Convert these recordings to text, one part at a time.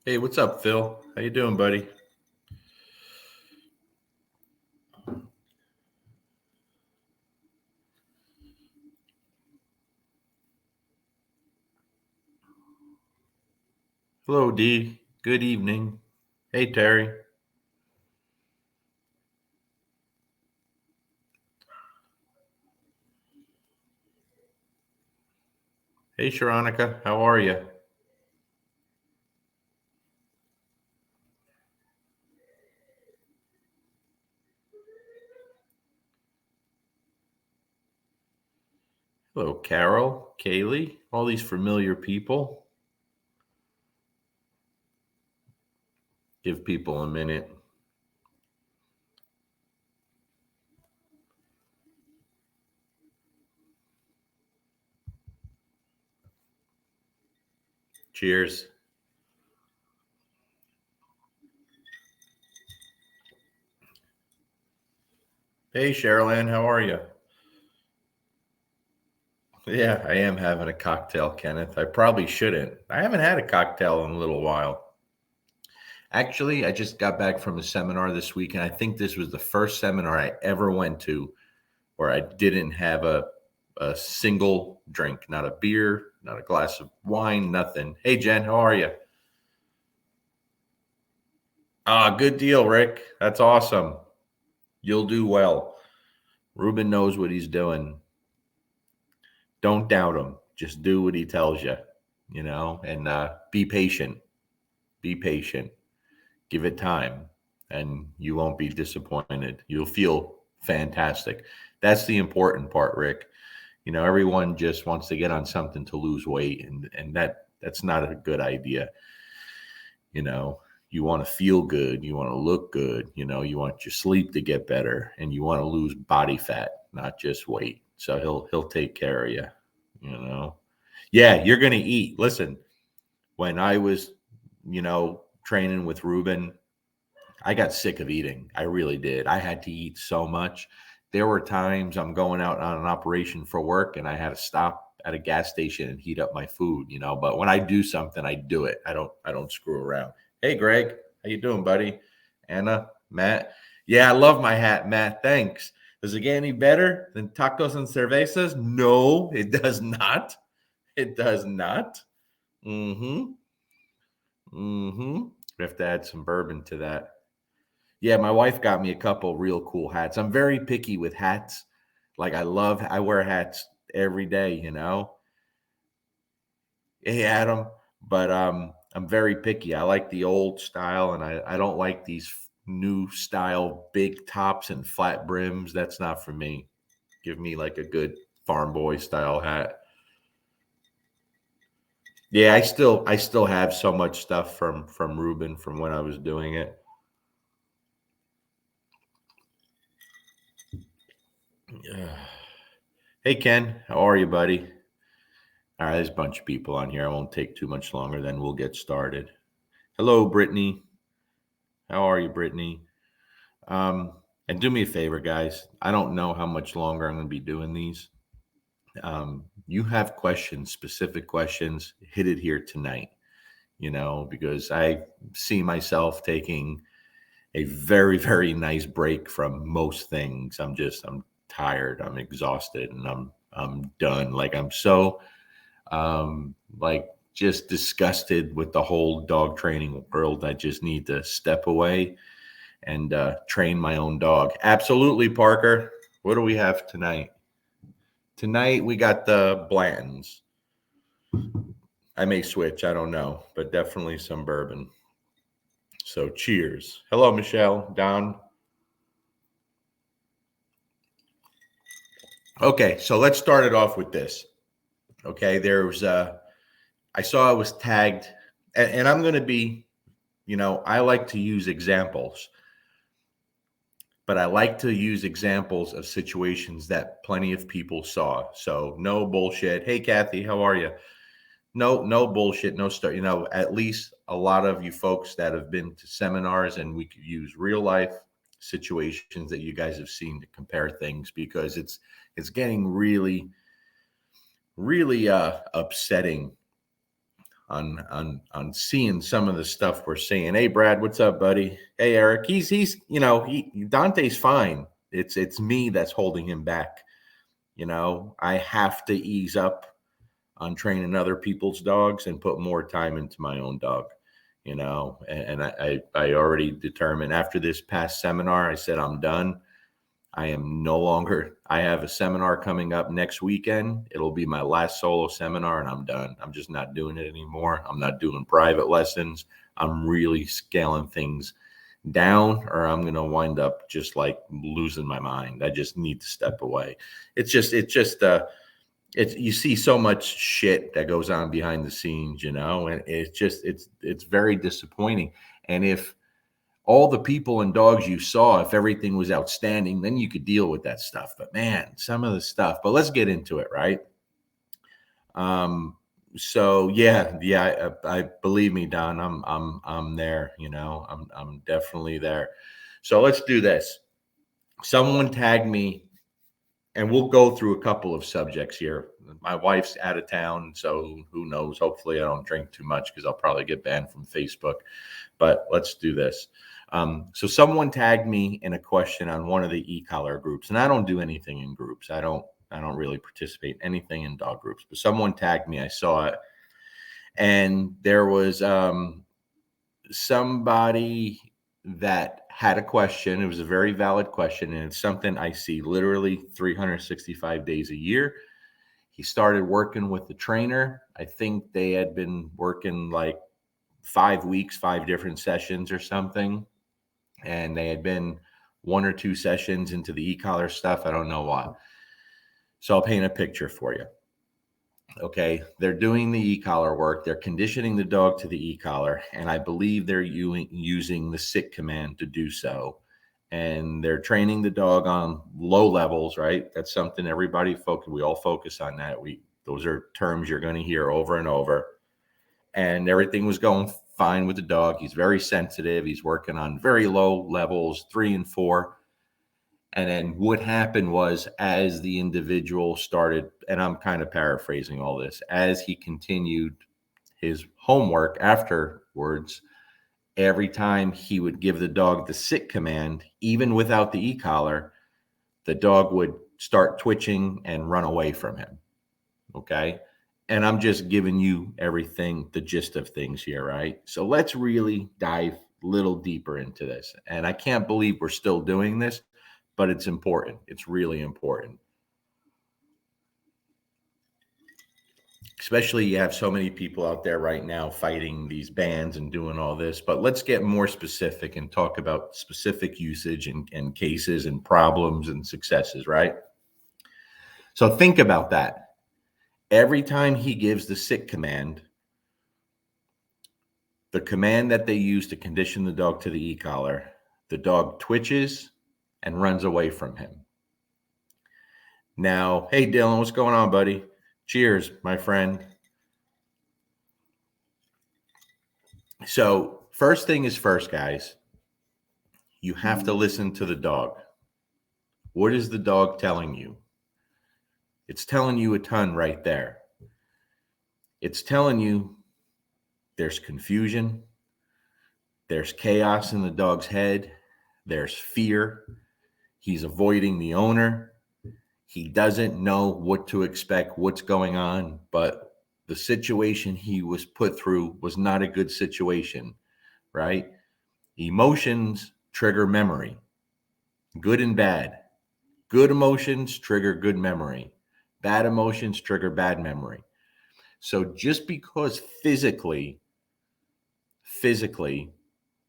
Hey, what's up, Phil? How you doing, buddy? Hello, D. Good evening. Hey, Terry. Hey, Sharonica. How are you? Hello, Carol, Kaylee, all these familiar people. Give people a minute. Cheers. Hey, Sherilyn, how are you? Yeah, I am having a cocktail, Kenneth. I probably shouldn't. I haven't had a cocktail in a little while. Actually, I just got back from a seminar this week, and I think this was the first seminar I ever went to where I didn't have a single drink, not a beer, not a glass of wine, nothing. Hey, Jen, how are you? Good deal, Rick. That's awesome. You'll do well. Ruben knows what he's doing. Don't doubt him. Just do what he tells you, and be patient. Be patient. Give it time, and you won't be disappointed. You'll feel fantastic. That's the important part, Rick. Everyone just wants to get on something to lose weight, and that's not a good idea. you know you want to feel good, you want to look good, you want your sleep to get better, and you want to lose body fat, not just weight. So he'll take care of you. Yeah, you're going to eat. Listen, when I was training with Ruben, I got sick of eating. I really did. I had to eat so much. There were times I'm going out on an operation for work and I had to stop at a gas station and heat up my food, but when I do something, I do it. I don't screw around. Hey Greg, how you doing, buddy? Anna, Matt. Yeah, I love my hat, Matt. Thanks. Does it get any better than tacos and cervezas? No, it does not. It does not. Mm-hmm. Mm-hmm. We have to add some bourbon to that. Yeah, my wife got me a couple real cool hats. I'm very picky with hats. Like I wear hats every day. Hey Adam, but I'm very picky. I like the old style and I don't like these new style big tops and flat brims. That's not for me. Give me like a good farm boy style hat. Yeah, I still have so much stuff from Ruben from when I was doing it. Yeah. Hey Ken, how are you, buddy? All right, there's a bunch of people on here. I won't take too much longer, then we'll get started. Hello, Brittany. How are you, Brittany? And do me a favor, guys. I don't know how much longer I'm going to be doing these. You have questions, specific questions, hit it here tonight, because I see myself taking a very, very nice break from most things. I'm tired, I'm exhausted, and I'm done. Like I'm so like just disgusted with the whole dog training world. I just need to step away and train my own dog. Absolutely, Parker. What do we have tonight? Tonight we got the Blantons. I may switch, I don't know, but definitely some bourbon. So cheers. Hello, Michelle, Don. Okay, so let's start it off with this. Okay, there was I saw it was tagged, and I'm going to be, I like to use examples, but I like to use examples of situations that plenty of people saw. So no bullshit. Hey, Kathy, how are you? No bullshit. No start. At least a lot of you folks that have been to seminars, and we could use real life situations that you guys have seen to compare things, because it's getting really, really upsetting on seeing some of the stuff we're seeing. Hey, Brad, what's up, buddy? Hey, Eric. He's Dante's fine. It's me that's holding him back. I have to ease up on training other people's dogs and put more time into my own dog. And I already determined after this past seminar, I said I'm done. I am no longer. I have a seminar coming up next weekend. It'll be my last solo seminar, and I'm done. I'm just not doing it anymore. I'm not doing private lessons. I'm really scaling things down, or I'm going to wind up just like losing my mind. I just need to step away. It's you see so much shit that goes on behind the scenes, and it's very disappointing. And if all the people and dogs you saw, if everything was outstanding, then you could deal with that stuff. But man, some of the stuff. But let's get into it, right? So yeah, I believe me, Don. I'm there. I'm definitely there. So let's do this. Someone tag me, and we'll go through a couple of subjects here. My wife's out of town, so who knows? Hopefully, I don't drink too much because I'll probably get banned from Facebook. But let's do this. So someone tagged me in a question on one of the e-collar groups, and I don't do anything in groups. I don't really participate in anything in dog groups. But someone tagged me. I saw it, and there was somebody that had a question. It was a very valid question, and it's something I see literally 365 days a year. He started working with the trainer. I think they had been working like 5 weeks, 5 different sessions or something. And they had been 1 or 2 sessions into the e-collar stuff. I don't know why. So I'll paint a picture for you. Okay, they're doing the e-collar work. They're conditioning the dog to the e-collar, and I believe they're using the sit command to do so. And they're training the dog on low levels, right? That's something everybody we all focus on that. Those are terms you're going to hear over and over. And everything was going fine with the dog. He's very sensitive. He's working on very low levels, 3 and 4. And then what happened was, as the individual started, and I'm kind of paraphrasing all this, as he continued his homework afterwards, every time he would give the dog the sit command, even without the e-collar, the dog would start twitching and run away from him. Okay. And I'm just giving you everything, the gist of things here, right? So let's really dive a little deeper into this. And I can't believe we're still doing this, but it's important. It's really important. Especially you have so many people out there right now fighting these bans and doing all this. But let's get more specific and talk about specific usage and cases and problems and successes, right? So think about that. Every time he gives the sit command, the command that they use to condition the dog to the e-collar, the dog twitches and runs away from him. Now, hey, Dylan, what's going on, buddy? Cheers, my friend. So, first thing is first, guys. You have to listen to the dog. What is the dog telling you? It's telling you a ton right there. It's telling you there's confusion, there's chaos in the dog's head, there's fear. He's avoiding the owner. He doesn't know what to expect, what's going on, but the situation he was put through was not a good situation, right? Emotions trigger memory, good and bad. Good emotions trigger good memory. Bad emotions trigger bad memory. So just because physically,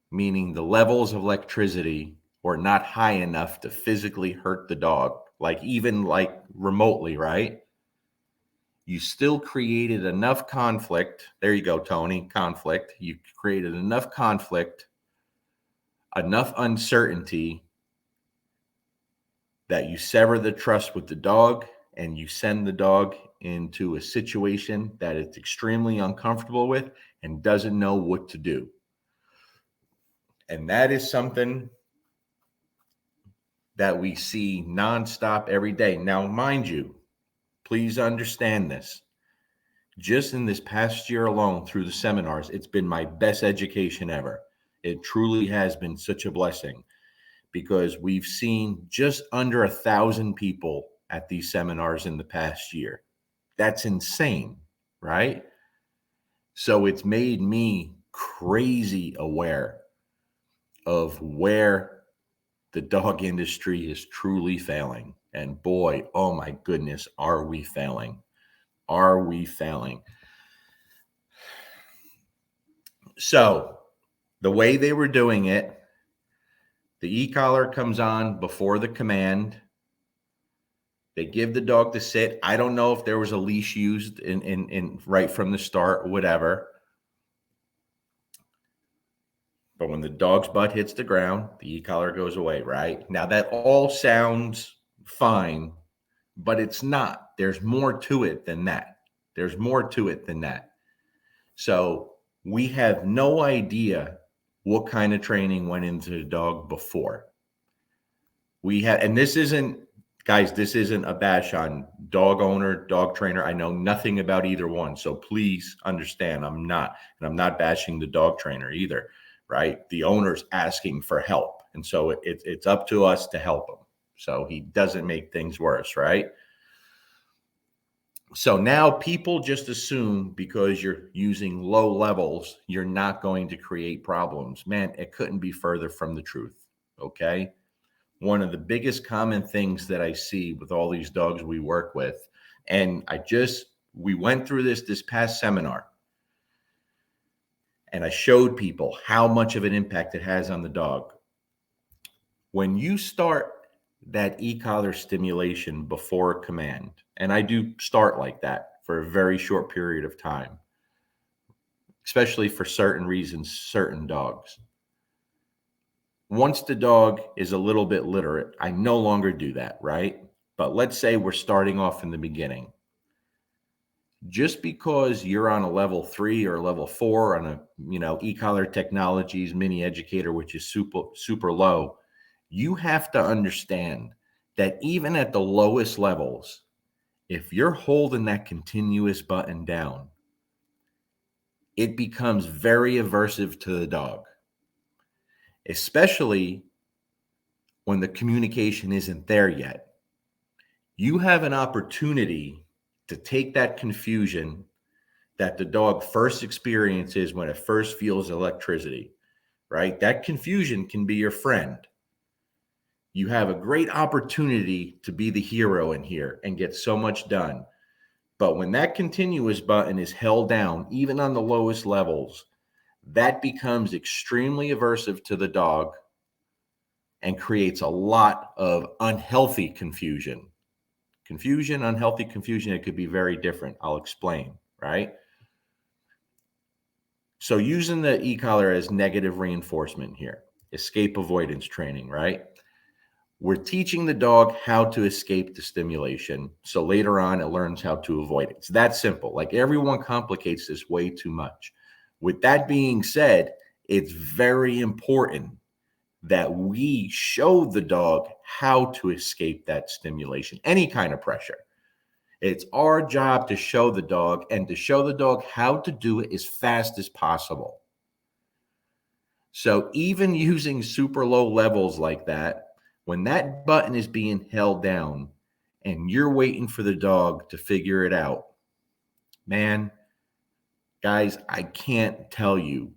meaning the levels of electricity were not high enough to physically hurt the dog, even remotely, right? You still created enough conflict. There you go, Tony, conflict. You created enough conflict, enough uncertainty that you sever the trust with the dog and you send the dog into a situation that it's extremely uncomfortable with and doesn't know what to do. And that is something that we see nonstop every day. Now, mind you, please understand this. Just in this past year alone through the seminars, it's been my best education ever. It truly has been such a blessing because we've seen just under 1,000 people at these seminars in the past year. That's insane, right? So it's made me crazy aware of where the dog industry is truly failing. And boy, oh my goodness, are we failing? Are we failing? So the way they were doing it, the e-collar comes on before the command. They give the dog to sit. I don't know if there was a leash used in right from the start or whatever. But when the dog's butt hits the ground, the e-collar goes away, right? Now that all sounds fine, but it's not. There's more to it than that. There's more to it than that. So we have no idea what kind of training went into the dog before. We have, and this isn't, guys, this isn't a bash on dog owner, dog trainer. I know nothing about either one. So please understand, I'm not, and I'm not bashing the dog trainer either, right? The owner's asking for help. And so it's up to us to help him so he doesn't make things worse, right? So now people just assume because you're using low levels, you're not going to create problems. Man, it couldn't be further from the truth. Okay. One of the biggest common things that I see with all these dogs we work with, and we went through this past seminar, and I showed people how much of an impact it has on the dog. When you start that e-collar stimulation before a command, and I do start like that for a very short period of time, especially for certain reasons, certain dogs. Once the dog is a little bit literate, I no longer do that, right? But let's say we're starting off in the beginning. Just because you're on a level 3 or level 4 on a, e-collar technologies mini educator, which is super low, you have to understand that even at the lowest levels, if you're holding that continuous button down, it becomes very aversive to the dog, especially when the communication isn't there yet. You have an opportunity to take that confusion that the dog first experiences when it first feels electricity, right? That confusion can be your friend. You have a great opportunity to be the hero in here and get so much done. But when that continuous button is held down, even on the lowest levels, that becomes extremely aversive to the dog and creates a lot of unhealthy confusion. Unhealthy confusion, it could be very different. I'll explain, right? So using the e-collar as negative reinforcement here, escape avoidance training, right? We're teaching the dog how to escape the stimulation. So later on, it learns how to avoid it. It's that simple. Like everyone complicates this way too much. With that being said, it's very important that we show the dog how to escape that stimulation, any kind of pressure. It's our job to show the dog and to show the dog how to do it as fast as possible. So even using super low levels like that, when that button is being held down and you're waiting for the dog to figure it out, man, guys, I can't tell you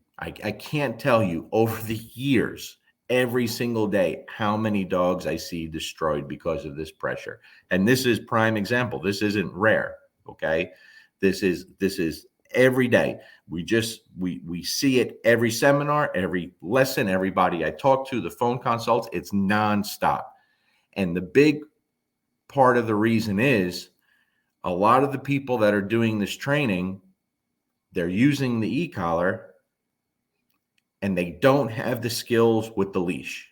over the years, every single day, how many dogs I see destroyed because of this pressure. And this is prime example. This isn't rare. Okay. This is every day. We see it every seminar, every lesson, everybody I talk to, the phone consults, it's nonstop. And the big part of the reason is a lot of the people that are doing this training, they're using the e-collar and they don't have the skills with the leash.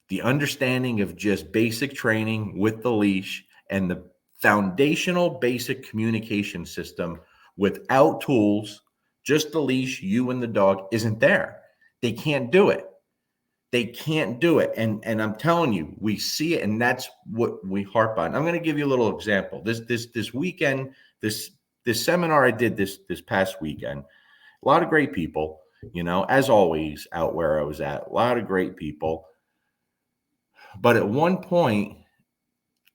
The understanding of just basic training with the leash and the foundational basic communication system without tools, just the leash, you and the dog isn't there. They can't do it. They can't do it. And I'm telling you, we see it, and that's what we harp on. I'm going to give you a little example. This weekend, this this seminar I did this past weekend, a lot of great people, as always, out where I was at, a lot of great people. But at one point,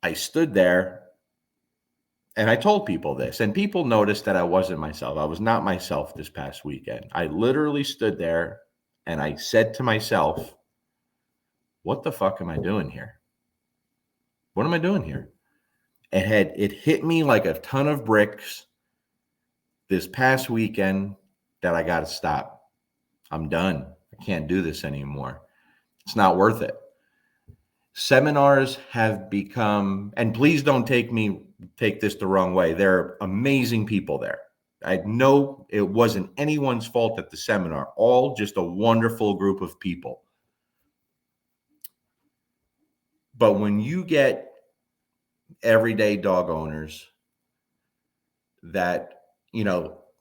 I stood there and I told people this, and people noticed that I wasn't myself. I was not myself this past weekend. I literally stood there and I said to myself, what the fuck am I doing here? What am I doing here? It hit me like a ton of bricks this past weekend that I got to stop. I'm done. I can't do this anymore. It's not worth it. Seminars have become, and please don't take this the wrong way. There are amazing people there. I know it wasn't anyone's fault at the seminar, all just a wonderful group of people. But when you get everyday dog owners that,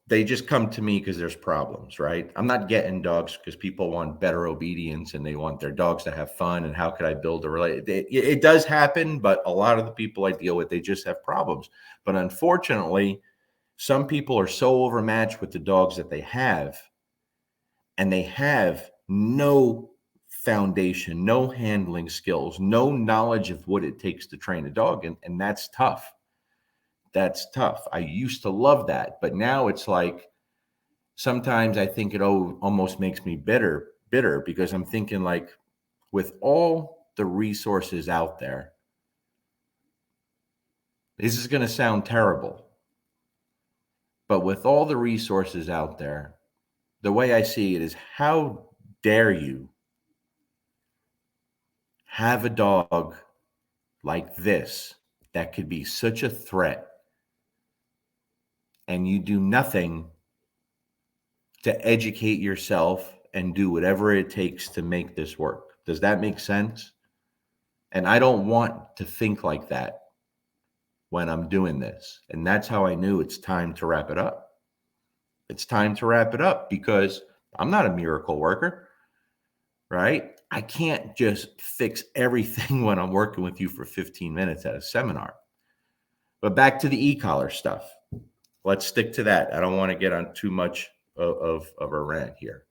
they just come to me because there's problems, right? I'm not getting dogs because people want better obedience and they want their dogs to have fun. And how could I build a relationship? It does happen, but a lot of the people I deal with, they just have problems. But unfortunately, some people are so overmatched with the dogs that they have, and they have no foundation, no handling skills, no knowledge of what it takes to train a dog. And that's tough. That's tough. I used to love that, but now it's like sometimes I think it almost makes me bitter because I'm thinking, like, with all the resources out there, this is going to sound terrible, but with all the resources out there, the way I see it is, how dare you have a dog like this that could be such a threat, and you do nothing to educate yourself and do whatever it takes to make this work. Does that make sense? And I don't want to think like that when I'm doing this. And that's how I knew it's time to wrap it up. It's time to wrap it up because I'm not a miracle worker, right? I can't just fix everything when I'm working with you for 15 minutes at a seminar. But back to the e-collar stuff. Let's stick to that. I don't want to get on too much of a rant here.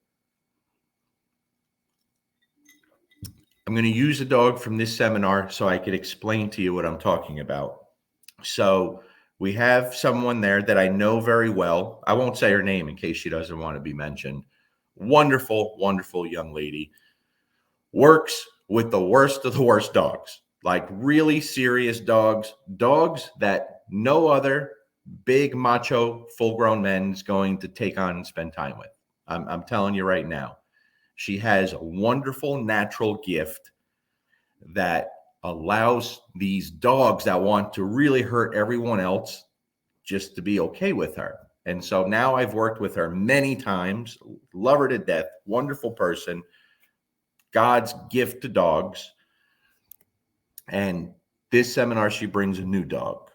I'm going to use a dog from this seminar so I could explain to you what I'm talking about. So we have someone there that I know very well. I won't say her name in case she doesn't want to be mentioned. Wonderful, wonderful young lady. Works with the worst of the worst dogs, like really serious dogs that no other big macho full-grown man is going to take on and spend time with. I'm telling you right now, she has a wonderful natural gift that allows these dogs that want to really hurt everyone else just to be okay with her. And so now I've worked with her many times, love her to death, wonderful person, God's gift to dogs. And this seminar, she brings a new dog,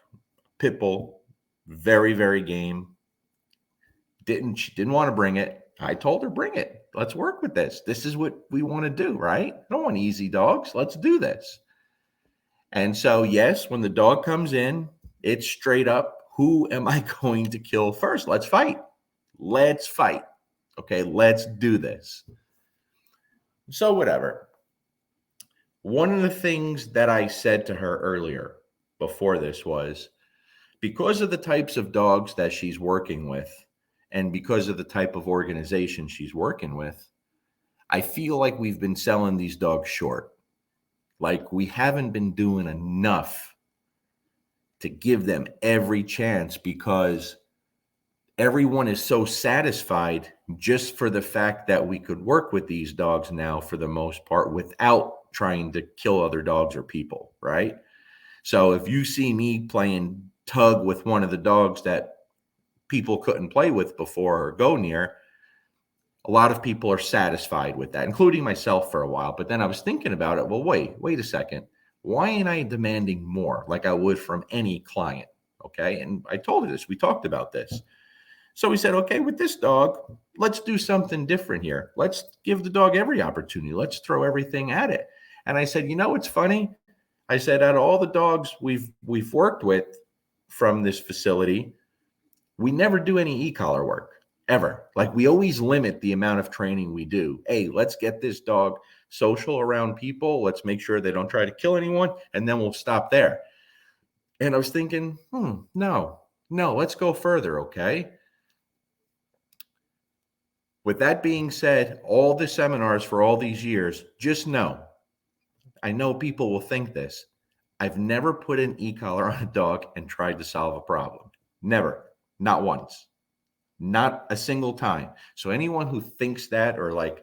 pit bull, very, very game. She didn't want to bring it. I told her, bring it. Let's work with this. This is what we want to do, right? I don't want easy dogs. Let's do this. And so, yes, when the dog comes in, it's straight up, who am I going to kill first? Let's fight. Let's fight. Okay, let's do this. So whatever. One of the things that I said to her earlier before this was, because of the types of dogs that she's working with and because of the type of organization she's working with, I feel like we've been selling these dogs short. Like we haven't been doing enough to give them every chance because everyone is so satisfied just for the fact that we could work with these dogs now for the most part without trying to kill other dogs or people, right? So if you see me playing tug with one of the dogs that people couldn't play with before or go near, a lot of people are satisfied with that, including myself for a while. But then I was thinking about it. Well, wait a second. Why ain't I demanding more like I would from any client? Okay. And I told her this. We talked about this. So we said, okay, with this dog, let's do something different here. Let's give the dog every opportunity. Let's throw everything at it. And I said, it's funny. I said, out of all the dogs we've worked with from this facility, We never do any e-collar work ever. Like we always limit the amount of training we do. Hey, let's get this dog social around people. Let's make sure they don't try to kill anyone, and then we'll stop there. And I was thinking, no, let's go further, okay? With that being said, all the seminars for all these years, just know, I know people will think this. I've never put an e-collar on a dog and tried to solve a problem. Never. Not once. Not a single time. So anyone who thinks that or like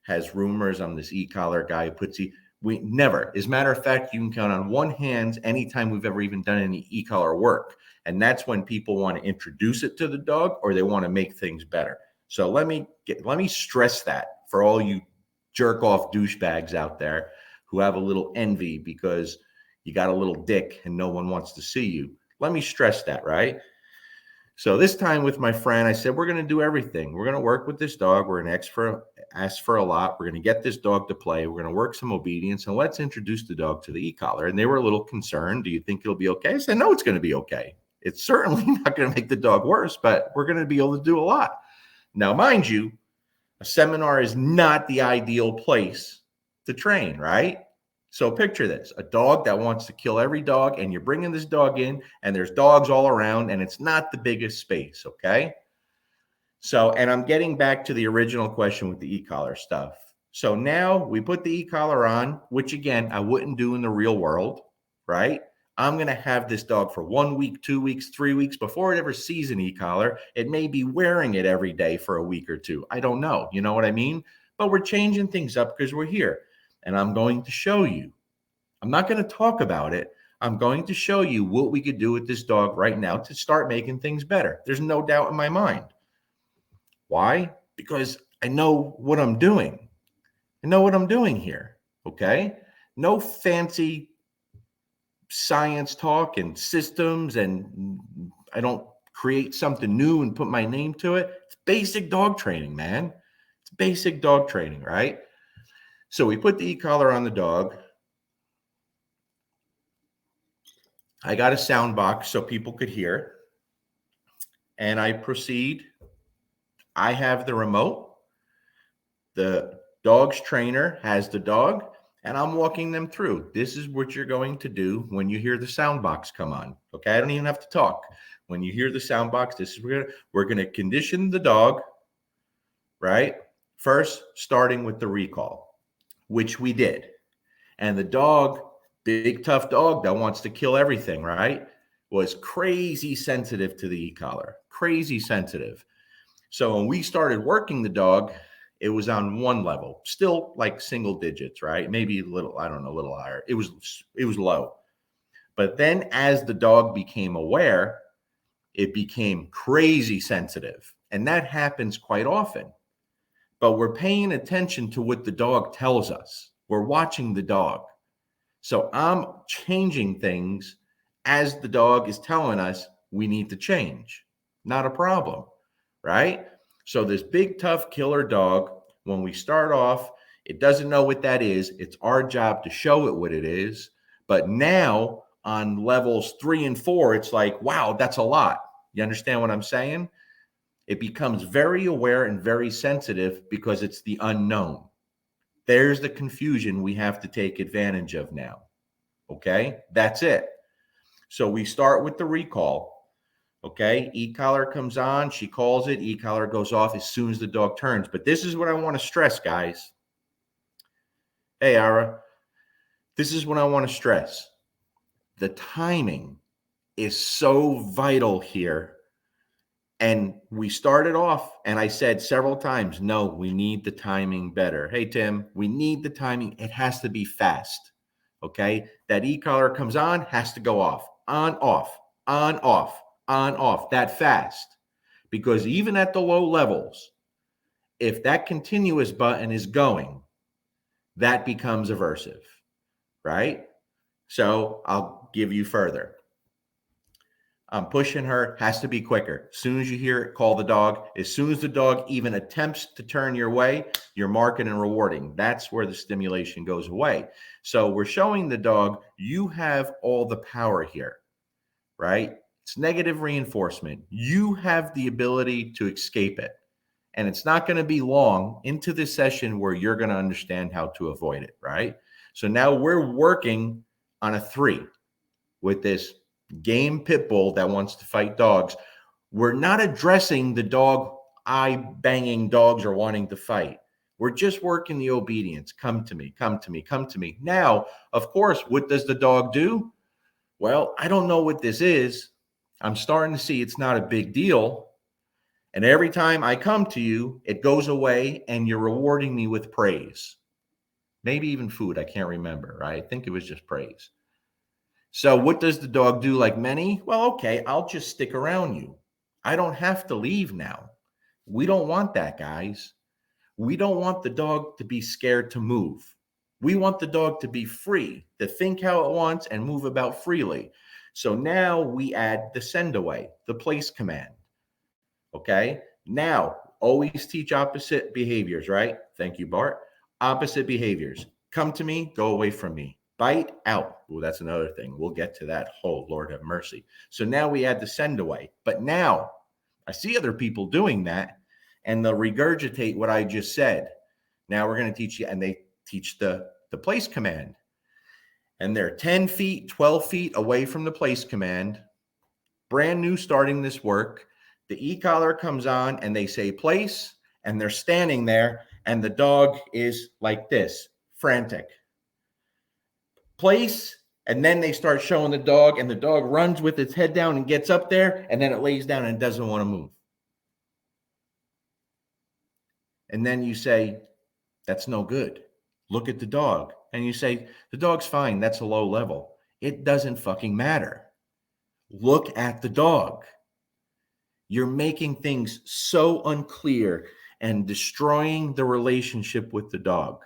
has rumors, I'm this e-collar guy who puts we never. As a matter of fact, you can count on one hand anytime we've ever even done any e-collar work. And that's when people want to introduce it to the dog or they want to make things better. So let me stress that for all you jerk off douchebags out there who have a little envy because you got a little dick and no one wants to see you. Let me stress that, right? So this time with my friend, I said, we're going to do everything. We're going to work with this dog. We're going to ask for a lot. We're going to get this dog to play. We're going to work some obedience, and let's introduce the dog to the e-collar. And they were a little concerned. Do you think it'll be okay? I said, no, it's going to be okay. It's certainly not going to make the dog worse, but we're going to be able to do a lot. Now, mind you, a seminar is not the ideal place to train, right? So picture this, a dog that wants to kill every dog, and you're bringing this dog in, and there's dogs all around, and it's not the biggest space, okay? So, and I'm getting back to the original question with the e-collar stuff. So now we put the e-collar on, which again, I wouldn't do in the real world, right? I'm going to have this dog for 1 week, 2 weeks, 3 weeks before it ever sees an e-collar. It may be wearing it every day for a week or two. I don't know. You know what I mean? But we're changing things up because we're here. And I'm going to show you. I'm not going to talk about it. I'm going to show you what we could do with this dog right now to start making things better. There's no doubt in my mind. Why? Because I know what I'm doing. I know what I'm doing here. Okay? No fancy science talk and systems, and I don't create something new and put my name to it. It's basic dog training, man. It's basic dog training, right? So we put the e-collar on the dog. I got a sound box so people could hear. And I proceed. I have the remote. The dog's trainer has the dog, and I'm walking them through. This is what you're going to do when you hear the sound box come on. Okay, I don't even have to talk. When you hear the sound box, this is we're going to condition the dog, right? First, starting with the recall, which we did. And the dog, big tough dog that wants to kill everything, right, was crazy sensitive to the e-collar, crazy sensitive. So when we started working the dog, it was on one level, still like single digits, right? Maybe a little, I don't know, a little higher. It was low. But then as the dog became aware, it became crazy sensitive. And that happens quite often. But we're paying attention to what the dog tells us. We're watching the dog. So I'm changing things as the dog is telling us we need to change. Not a problem, right? So this big, tough killer dog, when we start off, it doesn't know what that is. It's our job to show it what it is. But now on levels 3 and 4, it's like, wow, that's a lot. You understand what I'm saying? It becomes very aware and very sensitive because it's the unknown. There's the confusion we have to take advantage of now. Okay, that's it. So we start with the recall. Okay, e-collar comes on, she calls it, e-collar goes off as soon as the dog turns. But this is what I want to stress, guys. Hey, Ara, this is what I want to stress. The timing is so vital here. And we started off, and I said several times, no, we need the timing better. Hey, Tim, we need the timing. It has to be fast. Okay, that e-collar comes on, has to go off, on, off, on, off, on, off, that fast. Because even at the low levels, if that continuous button is going, that becomes aversive, right? So I'll give you further. I'm pushing her, has to be quicker. As soon as you hear it, call the dog. As soon as the dog even attempts to turn your way, you're marking and rewarding. That's where the stimulation goes away. So we're showing the dog, you have all the power here, right? It's negative reinforcement. You have the ability to escape it. And it's not going to be long into this session where you're going to understand how to avoid it, right? So now we're working on a 3 with this game pit bull that wants to fight dogs. We're not addressing the dog eye banging dogs or wanting to fight. We're just working the obedience. Come to me, come to me, come to me. Now, of course, what does the dog do? Well, I don't know what this is. I'm starting to see it's not a big deal. And every time I come to you, it goes away and you're rewarding me with praise. Maybe even food. I can't remember, right? I think it was just praise. So what does the dog do like many? Well, okay, I'll just stick around you. I don't have to leave now. We don't want that, guys. We don't want the dog to be scared to move. We want the dog to be free, to think how it wants and move about freely. So now we add the send away, the place command. Okay. Now, always teach opposite behaviors, right? Thank you, Bart. Opposite behaviors. Come to me, go away from me. Bite out. Oh, that's another thing. We'll get to that. Oh, Lord have mercy. So now we add the send away. But now I see other people doing that and they'll regurgitate what I just said. Now we're going to teach you, and they teach the place command. And they're 10 feet, 12 feet away from the place command. Brand new starting this work. The e-collar comes on and they say place, and they're standing there and the dog is like this, frantic. Place, and then they start showing the dog and the dog runs with its head down and gets up there and then it lays down and doesn't want to move. And then you say, that's no good. Look at the dog. And you say, the dog's fine. That's a low level. It doesn't fucking matter. Look at the dog. You're making things so unclear and destroying the relationship with the dog.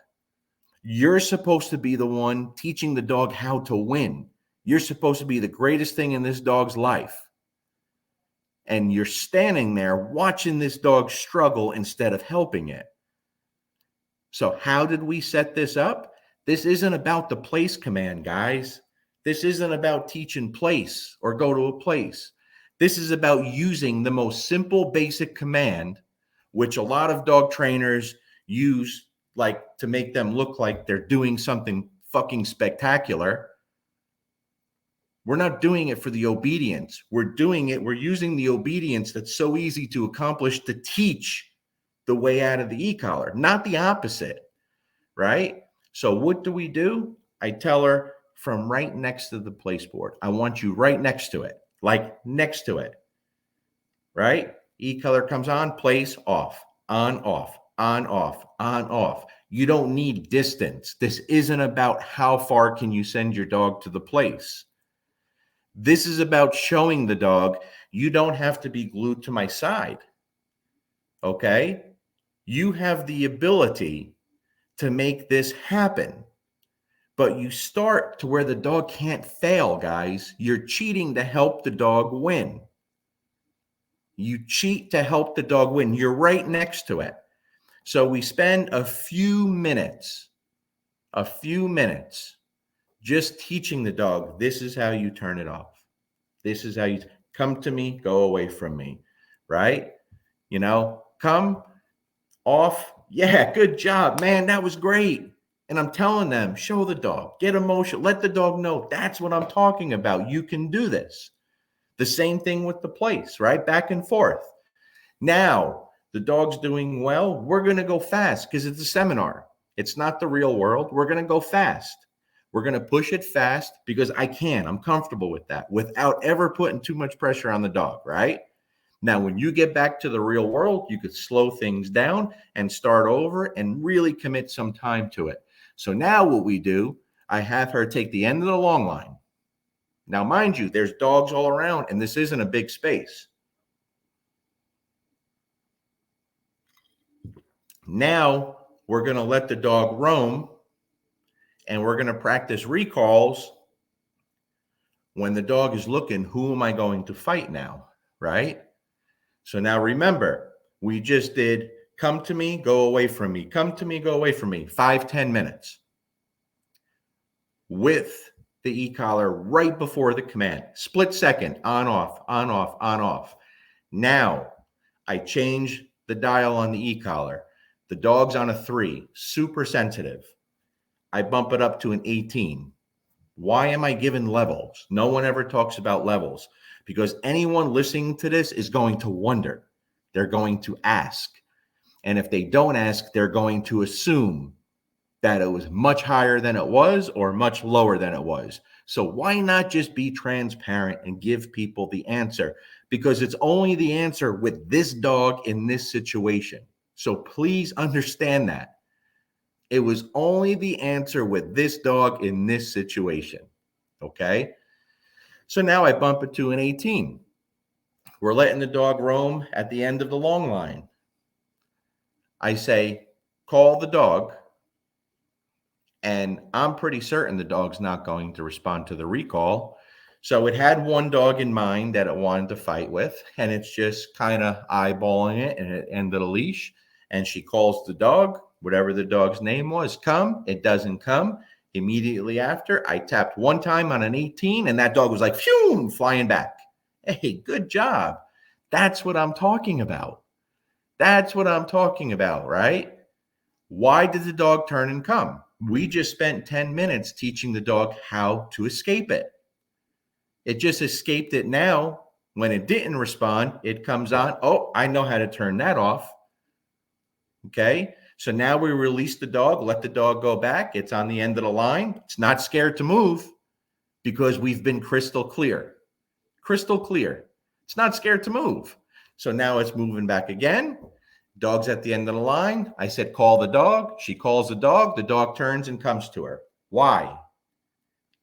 You're supposed to be the one teaching the dog how to win. You're supposed to be the greatest thing in this dog's life. And you're standing there watching this dog struggle instead of helping it. So how did we set this up? This isn't about the place command, guys. This isn't about teaching place or go to a place. This is about using the most simple, basic command, which a lot of dog trainers use like to make them look like they're doing something fucking spectacular. We're not doing it for the obedience. We're using the obedience that's so easy to accomplish to teach the way out of the e-collar, not the opposite, right? So what do? I tell her from right next to the place board. I want you right next to it, like next to it, right? E-collar comes on, place, off, on, off, on, off, on, off. You don't need distance. This isn't about how far can you send your dog to the place. This is about showing the dog you don't have to be glued to my side. Okay? You have the ability to make this happen. But you start to where the dog can't fail, guys. You're cheating to help the dog win. You cheat to help the dog win. You're right next to it. So we spend a few minutes just teaching the dog, this is how you turn it off. This is how you come to me, go away from me, right? You know, come off. Yeah, good job, man. That was great. And I'm telling them, show the dog, get emotional, let the dog know that's what I'm talking about. You can do this. The same thing with the place, right? Back and forth. Now, the dog's doing well. We're going to go fast because it's a seminar. It's not the real world. We're going to go fast. We're going to push it fast because I'm comfortable with that without ever putting too much pressure on the dog, right? Now, when you get back to the real world, you could slow things down and start over and really commit some time to it. So now what we do, I have her take the end of the long line. Now, mind you, there's dogs all around and this isn't a big space. Now we're going to let the dog roam and we're going to practice recalls. When the dog is looking, who am I going to fight now, right? So now remember, we just did come to me, go away from me, come to me, go away from me, 5-10 minutes with the e-collar right before the command. Split second, on, off, on, off, on, off. Now I change the dial on the e-collar. The dog's on a 3, super sensitive. I bump it up to an 18. Why am I given levels? No one ever talks about levels because anyone listening to this is going to wonder. They're going to ask. And if they don't ask, they're going to assume that it was much higher than it was or much lower than it was. So why not just be transparent and give people the answer? Because it's only the answer with this dog in this situation. So please understand that. It was only the answer with this dog in this situation. Okay? So now I bump it to an 18. We're letting the dog roam at the end of the long line. I say, call the dog. And I'm pretty certain the dog's not going to respond to the recall. So it had one dog in mind that it wanted to fight with, and it's just kind of eyeballing it and it ended a leash. And she calls the dog, whatever the dog's name was, come. It doesn't come. Immediately after, I tapped one time on an 18, and that dog was like, phew, flying back. Hey, good job. That's what I'm talking about. That's what I'm talking about, right? Why did the dog turn and come? We just spent 10 minutes teaching the dog how to escape it. It just escaped it now. When it didn't respond, it comes on. Oh, I know how to turn that off. Okay. So now we release the dog, let the dog go back. It's on the end of the line. It's not scared to move because we've been crystal clear. Crystal clear. It's not scared to move. So now it's moving back again. Dog's at the end of the line. I said, call the dog. She calls the dog. The dog turns and comes to her. Why?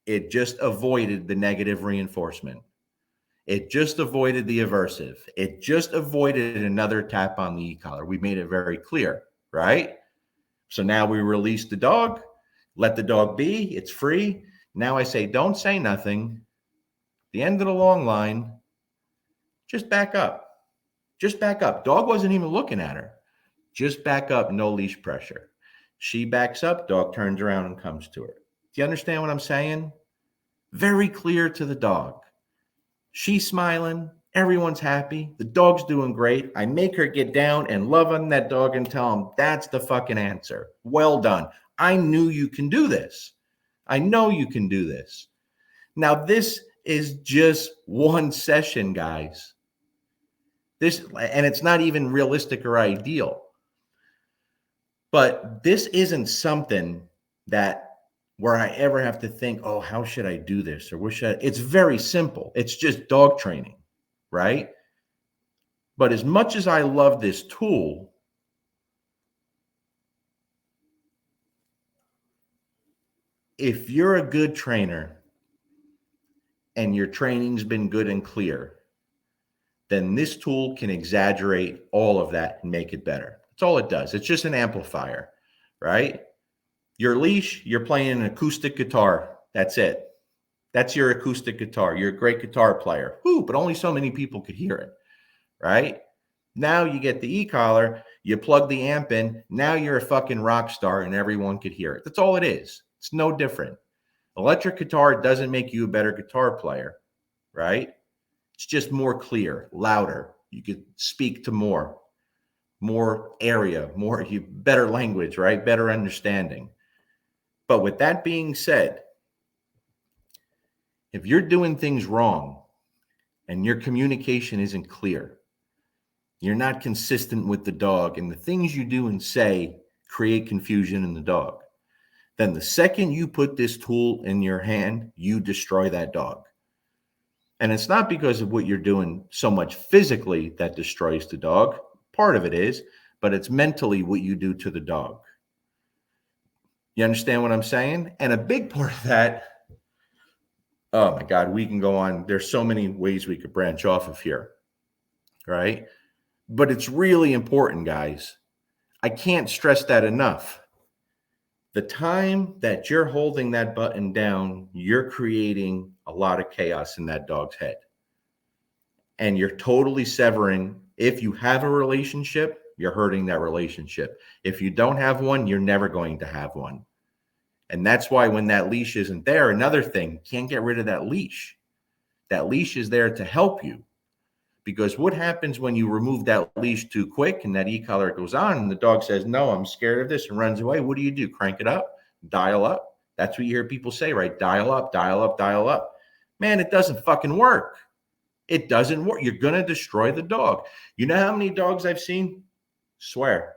It just avoided the negative reinforcement. It just avoided the aversive. It just avoided another tap on the e-collar. We made it very clear, right? So now we release the dog, let the dog be. It's free. Now I say, don't say nothing. The end of the long line, just back up. Just back up. Dog wasn't even looking at her. Just back up, no leash pressure. She backs up, dog turns around and comes to her. Do you understand what I'm saying? Very clear to the dog. She's smiling. Everyone's happy. The dog's doing great. I make her get down and love on that dog and tell him that's the fucking answer. Well done. I knew you can do this. I know you can do this. Now, this is just one session, guys. And it's not even realistic or ideal. But this isn't something that where I ever have to think, oh, how should I do this? Or it's very simple. It's just dog training, right? But as much as I love this tool, if you're a good trainer and your training's been good and clear, then this tool can exaggerate all of that and make it better. That's all it does. It's just an amplifier, right? Your leash, you're playing an acoustic guitar. That's it. That's your acoustic guitar. You're a great guitar player. Whoo, but only so many people could hear it, right? Now you get the e-collar, you plug the amp in. Now you're a fucking rock star and everyone could hear it. That's all it is. It's no different. Electric guitar doesn't make you a better guitar player, right? It's just more clear, louder. You could speak to more area, better language, right? Better understanding. But with that being said, if you're doing things wrong and your communication isn't clear, you're not consistent with the dog, and the things you do and say create confusion in the dog, then the second you put this tool in your hand, you destroy that dog. And it's not because of what you're doing so much physically that destroys the dog. Part of it is, but it's mentally what you do to the dog. You understand what I'm saying? And a big part of that, oh my God, we can go on. There's so many ways we could branch off of here, right? But it's really important, guys. I can't stress that enough. The time that you're holding that button down, you're creating a lot of chaos in that dog's head. And you're totally severing. If you have a relationship, you're hurting that relationship. If you don't have one, you're never going to have one. And that's why when that leash isn't there, another thing, can't get rid of that leash. That leash is there to help you. Because what happens when you remove that leash too quick and that e-collar goes on and the dog says, no, I'm scared of this and runs away? What do? Crank it up, dial up. That's what you hear people say, right? Dial up, dial up, dial up. Man, it doesn't fucking work. It doesn't work. You're going to destroy the dog. You know how many dogs I've seen? Swear.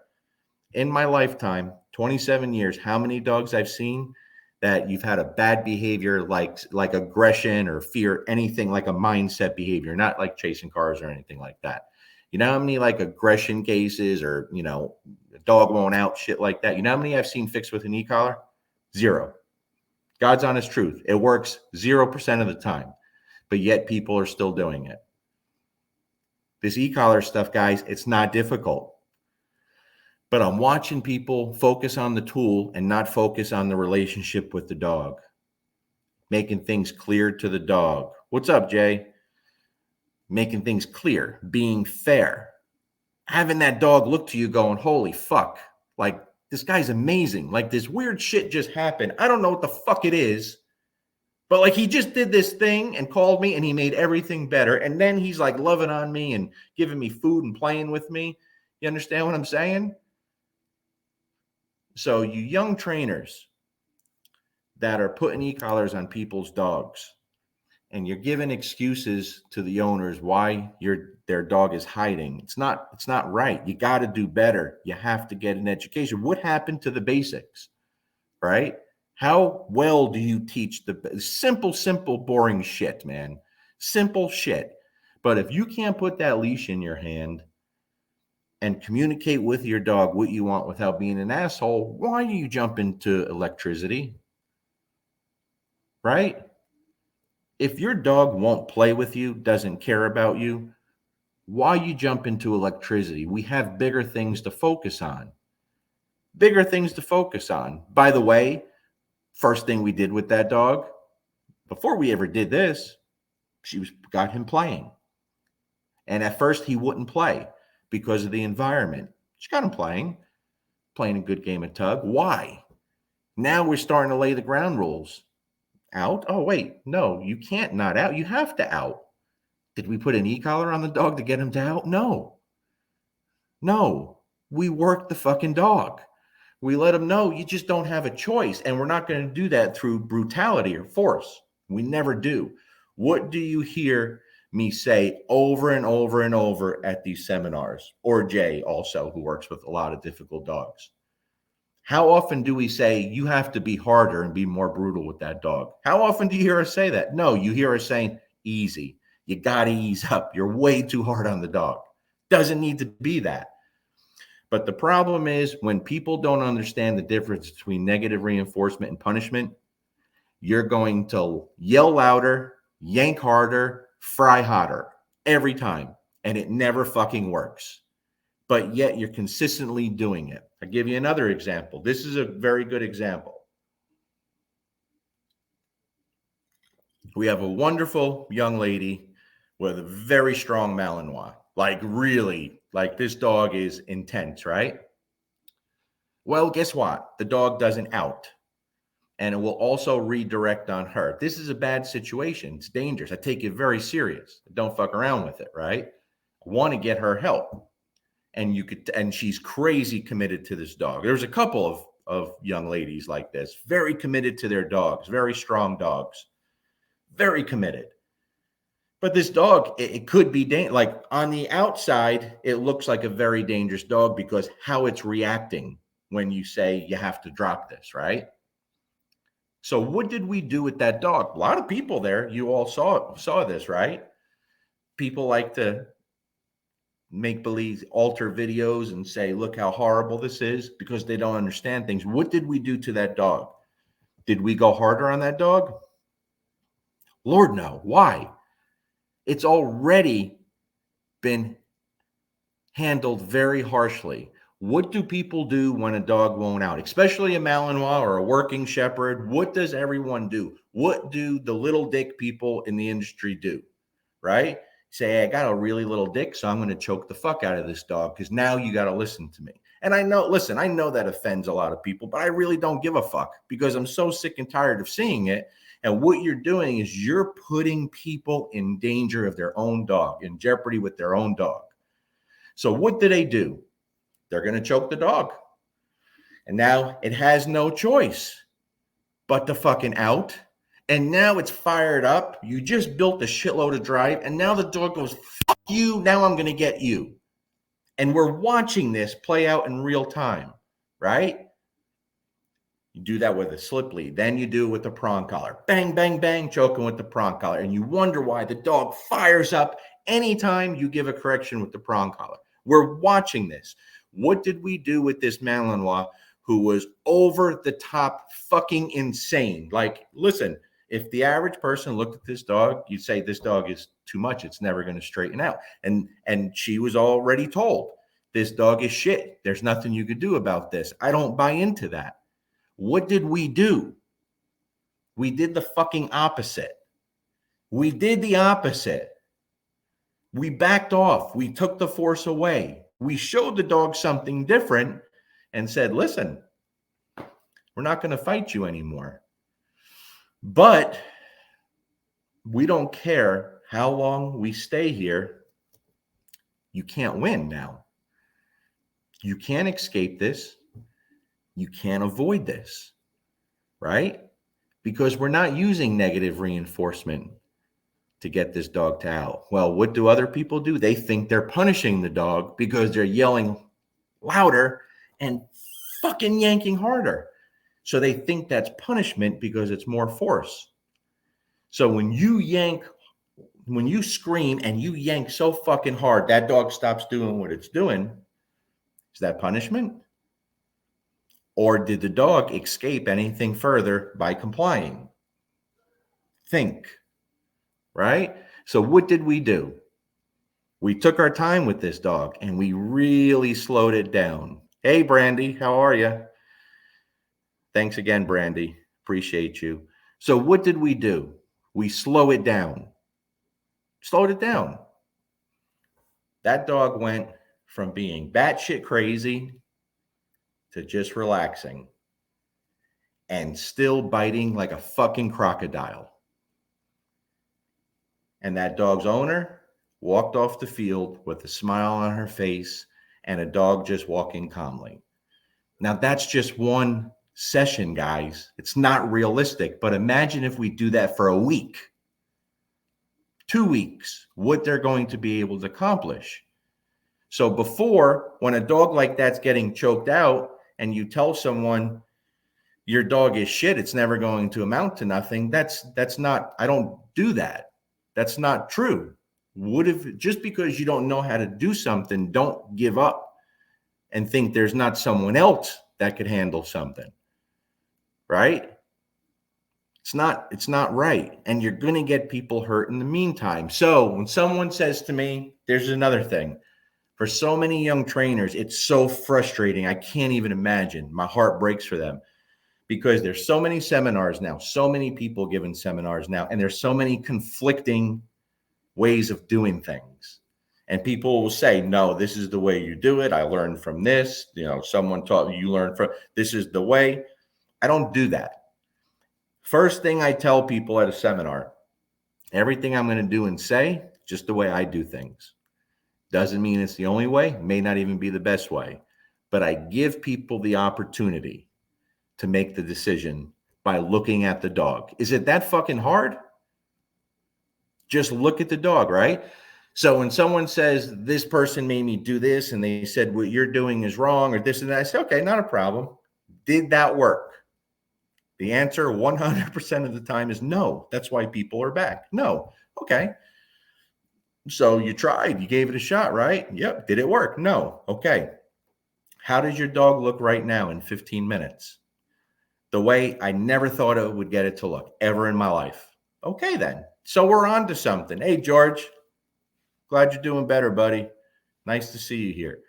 In my lifetime, 27 years, how many dogs I've seen that you've had a bad behavior like aggression or fear, anything like a mindset behavior, not like chasing cars or anything like that. You know how many like aggression cases or, a dog won't out, shit like that? You know how many I've seen fixed with an e-collar? Zero. God's honest truth. It works 0% of the time, but yet people are still doing it. This e-collar stuff, guys, it's not difficult. But I'm watching people focus on the tool and not focus on the relationship with the dog, making things clear to the dog. What's up, Jay? Making things clear, being fair, having that dog look to you going, holy fuck, like this guy's amazing. Like this weird shit just happened. I don't know what the fuck it is, but like he just did this thing and called me and he made everything better. And then he's like loving on me and giving me food and playing with me. You understand what I'm saying? So you young trainers that are putting e-collars on people's dogs and you're giving excuses to the owners why their dog is hiding. It's not right. You got to do better. You have to get an education. What happened to the basics, right? How well do you teach the simple, boring shit, man? Simple shit. But if you can't put that leash in your hand and communicate with your dog what you want without being an asshole, why do you jump into electricity? Right? If your dog won't play with you, doesn't care about you, why you jump into electricity? We have bigger things to focus on. Bigger things to focus on. By the way, first thing we did with that dog, before we ever did this, got him playing. And at first he wouldn't play because of the environment. She got him playing a good game of tug. Why? Now we're starting to lay the ground rules. Out? Oh, wait. No, you can't not out. You have to out. Did we put an e-collar on the dog to get him to out? No. We worked the fucking dog. We let him know you just don't have a choice. And we're not going to do that through brutality or force. We never do. What do you hear me say over and over and over at these seminars? Or Jay also, who works with a lot of difficult dogs. How often do we say you have to be harder and be more brutal with that dog? How often do you hear us say that? No, you hear us saying easy. You got to ease up. You're way too hard on the dog. Doesn't need to be that. But the problem is when people don't understand the difference between negative reinforcement and punishment, you're going to yell louder, yank harder, fry hotter every time. And it never fucking works. But yet you're consistently doing it. I'll give you another example. This is a very good example. We have a wonderful young lady with a very strong Malinois. Like really, like this dog is intense, right? Well, guess what? The dog doesn't out. And it will also redirect on her. This is a bad situation. It's dangerous. I take it very serious. Don't fuck around with it, right? I want to get her help. And she's crazy committed to this dog. There's a couple of young ladies like this, very committed to their dogs, very strong dogs, very committed. But this dog, it could be like on the outside, it looks like a very dangerous dog because how it's reacting when you say you have to drop this, right? So what did we do with that dog? A lot of people there, you all saw this, right? People like to make believe, alter videos and say, look how horrible this is because they don't understand things. What did we do to that dog? Did we go harder on that dog? Lord, no. Why? It's already been handled very harshly. What do people do when a dog won't out, especially a Malinois or a working shepherd? What does everyone do? What do the little dick people in the industry do? Right? Say, hey, I got a really little dick, so I'm going to choke the fuck out of this dog because now you got to listen to me. And I know, listen, I know that offends a lot of people, but I really don't give a fuck because I'm so sick and tired of seeing it. And what you're doing is you're putting people in danger of their own dog, in jeopardy with their own dog. So what do? They're going to choke the dog. And now it has no choice but to fucking out. And now it's fired up. You just built a shitload of drive. And now the dog goes, fuck you. Now I'm going to get you. And we're watching this play out in real time, right? You do that with a slip lead. Then you do it with the prong collar. Bang, bang, bang, choking with the prong collar. And you wonder why the dog fires up anytime you give a correction with the prong collar. We're watching this. What did we do with this Malinois who was over the top fucking insane? Like, listen, if the average person looked at this dog, you'd say this dog is too much. It's never going to straighten out. And she was already told, this dog is shit. There's nothing you could do about this. I don't buy into that. What did we do? We did the fucking opposite. We did the opposite. We backed off. We took the force away. We showed the dog something different and said, listen, we're not going to fight you anymore. But we don't care how long we stay here. You can't win now. You can't escape this. You can't avoid this, right? Because we're not using negative reinforcement to get this dog to out. Well, what do other people do? They think they're punishing the dog because they're yelling louder and fucking yanking harder. So they think that's punishment because it's more force. So when you scream and you yank so fucking hard, that dog stops doing what it's doing. Is that punishment? Or did the dog escape anything further by complying? Think, right? So what did we do? We took our time with this dog and we really slowed it down. Hey, Brandy, how are you? Thanks again, Brandy. Appreciate you. So what did we do? We slow it down. Slowed it down. That dog went from being batshit crazy to just relaxing and still biting like a fucking crocodile. And that dog's owner walked off the field with a smile on her face and a dog just walking calmly. Now, that's just one session, guys. It's not realistic, but imagine if we do that for a week, 2 weeks, what they're going to be able to accomplish. So before, when a dog like that's getting choked out and you tell someone your dog is shit, it's never going to amount to nothing. That's not, I don't do that. That's not true. What if, just because you don't know how to do something, don't give up and think there's not someone else that could handle something, right? It's not right. And you're going to get people hurt in the meantime. So when someone says to me, there's another thing. For so many young trainers, it's so frustrating. I can't even imagine. My heart breaks for them because there's so many seminars now, so many people giving seminars now, and there's so many conflicting ways of doing things. And people will say, no, this is the way you do it. I learned from this. You know, someone taught me, you learned from, this is the way. I don't do that. First thing I tell people at a seminar, everything I'm going to do and say, just the way I do things. Doesn't mean it's the only way, may not even be the best way, but I give people the opportunity to make the decision by looking at the dog. Is it that fucking hard? Just look at the dog, right? So when someone says, this person made me do this, and they said, what you're doing is wrong, or this and that, I say, okay, not a problem. Did that work? The answer 100% of the time is no. That's why people are back. No. Okay. So you tried, you gave it a shot, right? Yep. Did it work? No. Okay. How does your dog look right now in 15 minutes? The way I never thought it would get it to look ever in my life. Okay, then. So we're on to something. Hey, George, glad you're doing better, buddy. Nice to see you here.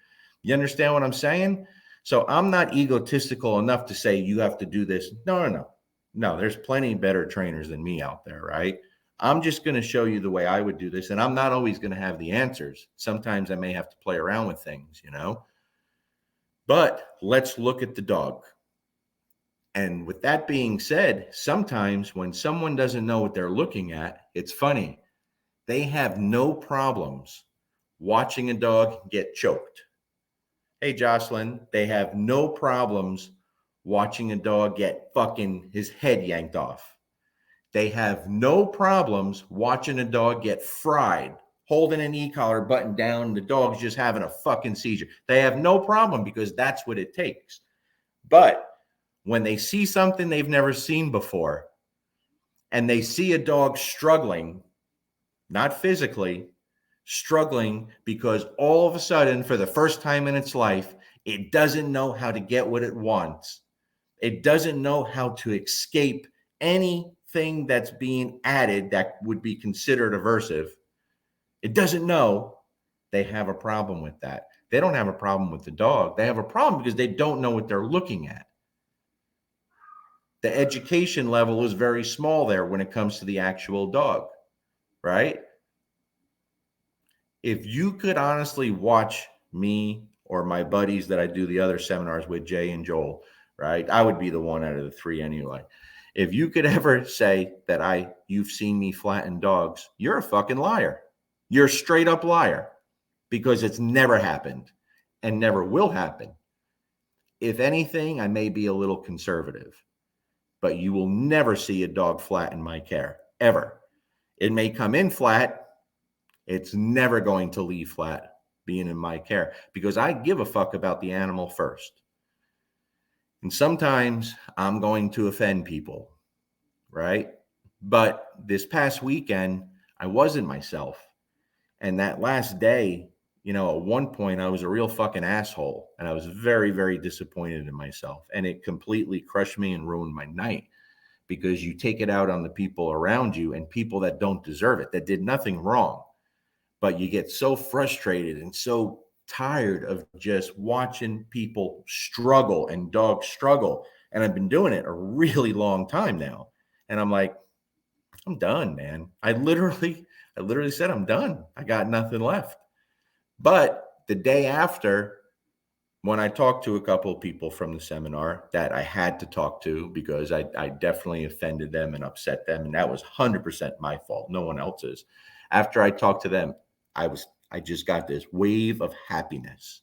You understand what I'm saying? So I'm not egotistical enough to say you have to do this. No. No, there's plenty better trainers than me out there, right? I'm just going to show you the way I would do this. And I'm not always going to have the answers. Sometimes I may have to play around with things, you know. But let's look at the dog. And with that being said, sometimes when someone doesn't know what they're looking at, it's funny. They have no problems watching a dog get choked. Hey, Jocelyn, they have no problems watching a dog get fucking his head yanked off. They have no problems watching a dog get fried, holding an e-collar button down, the dog's just having a fucking seizure. They have no problem because that's what it takes. But when they see something they've never seen before and they see a dog struggling, not physically, struggling because all of a sudden, for the first time in its life, it doesn't know how to get what it wants. It doesn't know how to escape anything that's being added that would be considered aversive. It doesn't know. They have a problem with that. They don't have a problem with the dog. They have a problem because they don't know what they're looking at. The education level is very small there when it comes to the actual dog, right? If you could honestly watch me or my buddies that I do the other seminars with, Jay and Joel, right? I would be the one out of the three anyway. If you could ever say that you've seen me flatten dogs, you're a fucking liar. You're a straight up liar because it's never happened and never will happen. If anything, I may be a little conservative, but you will never see a dog flat in my care, ever. It may come in flat. It's never going to leave flat being in my care because I give a fuck about the animal first. And sometimes I'm going to offend people, right? But this past weekend, I wasn't myself. And that last day, at one point I was a real fucking asshole and I was very, very disappointed in myself. And it completely crushed me and ruined my night because you take it out on the people around you and people that don't deserve it, that did nothing wrong. But you get so frustrated and so tired of just watching people struggle and dogs struggle. And I've been doing it a really long time now. And I'm like, I'm done, man. I literally said, I'm done. I got nothing left. But the day after, when I talked to a couple of people from the seminar that I had to talk to because I definitely offended them and upset them, and that was 100% my fault, no one else's. After I talked to them, I just got this wave of happiness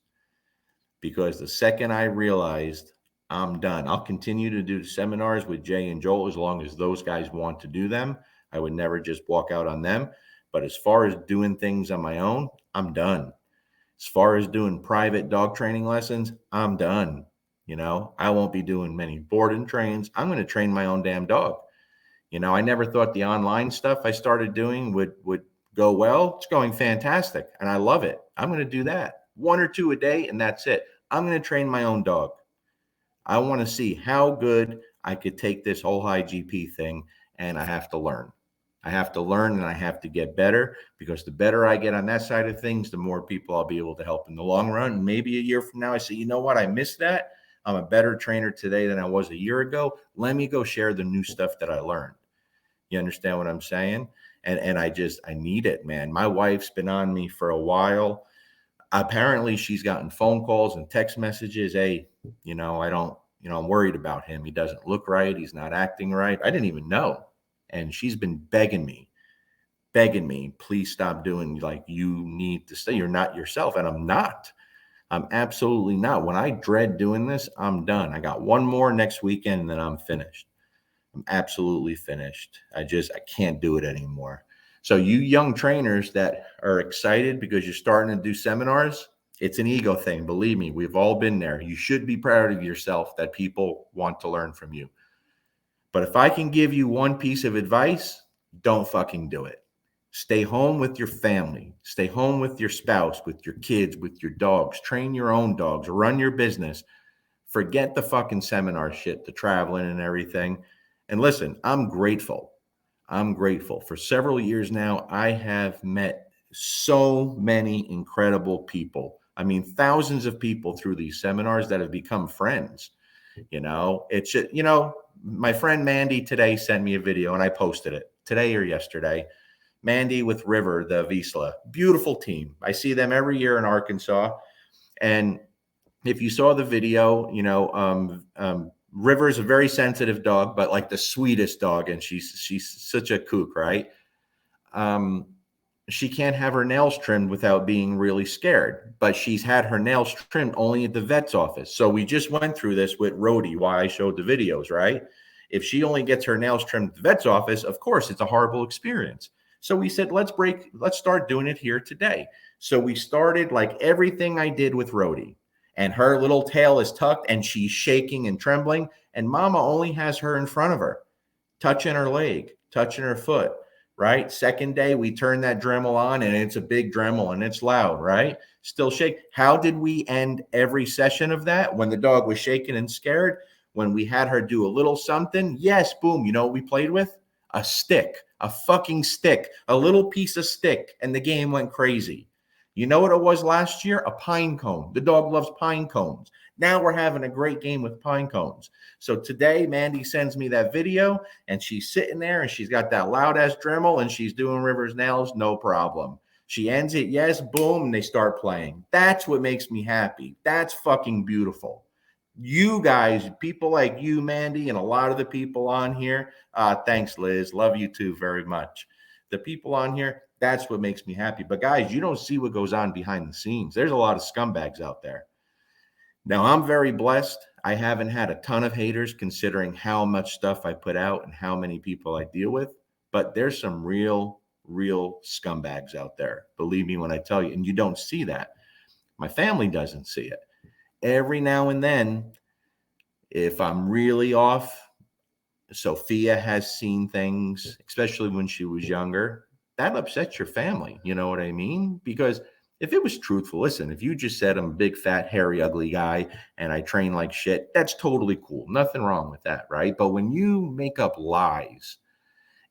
because the second I realized I'm done, I'll continue to do seminars with Jay and Joel as long as those guys want to do them. I would never just walk out on them. But as far as doing things on my own, I'm done. As far as doing private dog training lessons, I'm done. I won't be doing many board and trains. I'm going to train my own damn dog. I never thought the online stuff I started doing would go well. It's going fantastic and I love it. I'm going to do that 1 or 2 a day and that's it. I'm going to train my own dog. I want to see how good I could take this whole high GP thing, and I have to learn. I have to learn and I have to get better because the better I get on that side of things, the more people I'll be able to help in the long run. And maybe a year from now, I say, you know what? I missed that. I'm a better trainer today than I was a year ago. Let me go share the new stuff that I learned. You understand what I'm saying? And I need it, man. My wife's been on me for a while. Apparently she's gotten phone calls and text messages. Hey, I'm worried about him. He doesn't look right. He's not acting right. I didn't even know. And she's been begging me, please stop doing, like, you need to stay. You're not yourself. And I'm not. I'm absolutely not. When I dread doing this, I'm done. I got one more next weekend and then I'm finished. I'm absolutely finished. I can't do it anymore. So you young trainers that are excited because you're starting to do seminars, it's an ego thing. Believe me, we've all been there. You should be proud of yourself that people want to learn from you. But if I can give you one piece of advice, don't fucking do it. Stay home with your family. Stay home with your spouse, with your kids, with your dogs. Train your own dogs. Run your business. Forget the fucking seminar shit, the traveling and everything. And listen, I'm grateful. For several years now, I have met so many incredible people. I mean, thousands of people through these seminars that have become friends. It's just, my friend Mandy today sent me a video and I posted it today or yesterday. Mandy with River, the Vizsla, beautiful team. I see them every year in Arkansas. And if you saw the video, River's a very sensitive dog, but like the sweetest dog, and she's such a kook, right? Um, she can't have her nails trimmed without being really scared, but she's had her nails trimmed only at the vet's office. So we just went through this with Rhodey, why I showed the videos, right? If she only gets her nails trimmed at the vet's office, of course it's a horrible experience. So we said, let's start doing it here today. So we started like everything I did with Rhodey, and her little tail is tucked and she's shaking and trembling, and Mama only has her in front of her, touching her leg, touching her foot, right? Second day, we turn that Dremel on and it's a big Dremel and it's loud, right? Still shake. How did we end every session of that? When the dog was shaking and scared, when we had her do a little something, yes, boom, you know what we played with? A stick, a fucking stick, a little piece of stick, and the game went crazy. You know what it was last year? A pine cone. The dog loves pine cones. Now we're having a great game with pine cones. So today, Mandy sends me that video, and she's sitting there and she's got that loud ass Dremel and she's doing River's nails, no problem. She ends it, yes, boom, and they start playing. That's what makes me happy. That's fucking beautiful. You guys, people like you, Mandy, and a lot of the people on here, thanks, Liz. Love you too very much. The people on here, that's what makes me happy. But guys, you don't see what goes on behind the scenes. There's a lot of scumbags out there. Now, I'm very blessed. I haven't had a ton of haters considering how much stuff I put out and how many people I deal with, but there's some real scumbags out there. Believe me when I tell you, and you don't see that. My family doesn't see it. Every now and then, if I'm really off, Sophia has seen things, especially when she was younger, that upsets your family. You know what I mean? Because if it was truthful, listen, if you just said I'm a big, fat, hairy, ugly guy and I train like shit, that's totally cool. Nothing wrong with that, right? But when you make up lies